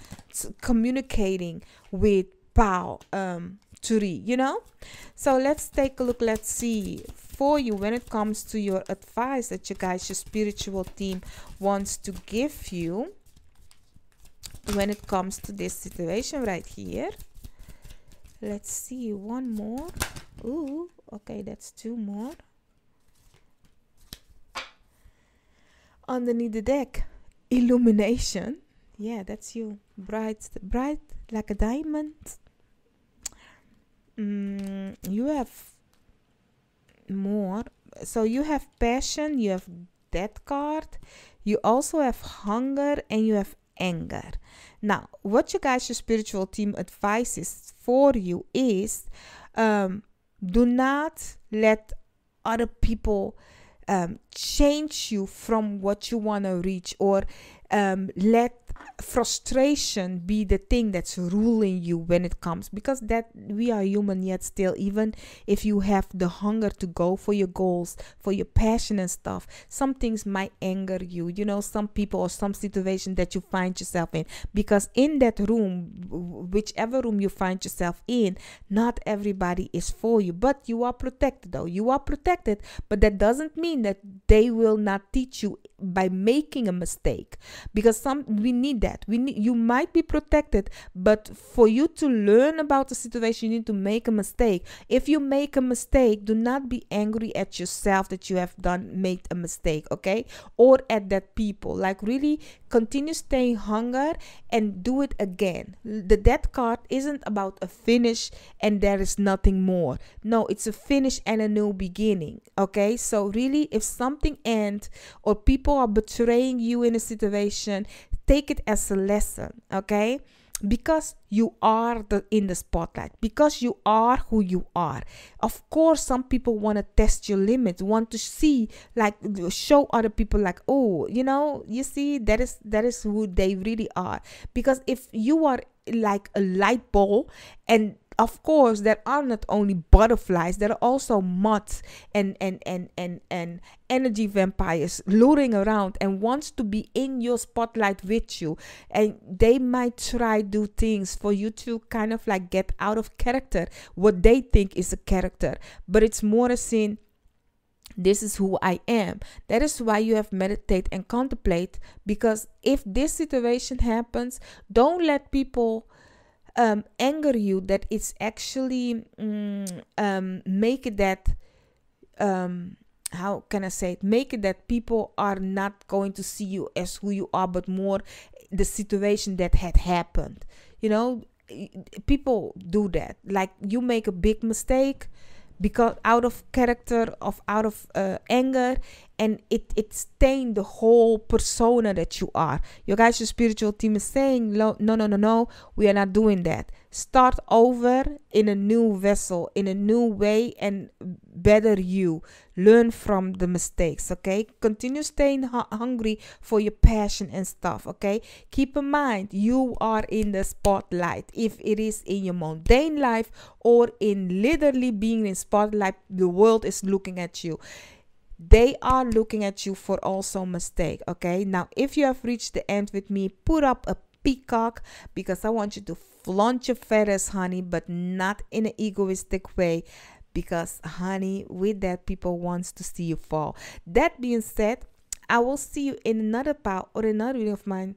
communicating with Pao Turi, So let's take a look. Let's see for you when it comes to your advice that you guys, your spiritual team, wants to give you when it comes to this situation right here. Let's see, one more. Ooh, okay, that's 2 more. Underneath the deck, illumination. Yeah, that's you. Bright like a diamond. You have more. So you have passion, you have death card, you also have hunger, and you have anger. Now, what you guys, your spiritual team, advises for you is, do not let other people change you from what you want to reach, or let frustration be the thing that's ruling you when it comes, because that we are human, yet still, even if you have the hunger to go for your goals, for your passion and stuff, some things might anger you, some people or some situation that you find yourself in, because in that room, whichever room you find yourself in, not everybody is for you, but you are protected. Though you are protected, but that doesn't mean that they will not teach you by making a mistake, because we need that. You might be protected, but for you to learn about the situation, you need to make a mistake. If you make a mistake, do not be angry at yourself that you have made a mistake, okay? Or at that people. Like, really continue staying hunger and do it again. The death card isn't about a finish and there is nothing more. No, it's a finish and a new beginning, okay? So really, if something ends or people are betraying you in a situation, take it as a lesson, okay? Because you are in the spotlight, because you are who you are. Of course, some people want to test your limits, want to see, like, show other people, like, oh, you see, that is who they really are. Because if you are like a light bulb, and of course, there are not only butterflies, there are also moths and energy vampires luring around and wants to be in your spotlight with you. And they might try do things for you to kind of like get out of character, what they think is a character. But it's more a sin. This is who I am. That is why you have meditate and contemplate, because if this situation happens, don't let people anger you, that it's actually make it that how can I say it, make it that people are not going to see you as who you are, but more the situation that had happened. People do that. Like, you make a big mistake because out of character, out of anger, and it stained the whole persona that you are. Your guys, your spiritual team is saying, no, we are not doing that. Start over in a new vessel, in a new way, and better you. Learn from the mistakes, okay? Continue staying hungry for your passion and stuff, okay? Keep in mind, you are in the spotlight. If it is in your mundane life or in literally being in spotlight, the world is looking at you. They are looking at you for also mistake. Okay, now if you have reached the end with me, put up a peacock, because I want you to flaunt your feathers, honey, but not in an egoistic way, because honey, with that, people wants to see you fall. That being said, I will see you in another part or another video of mine.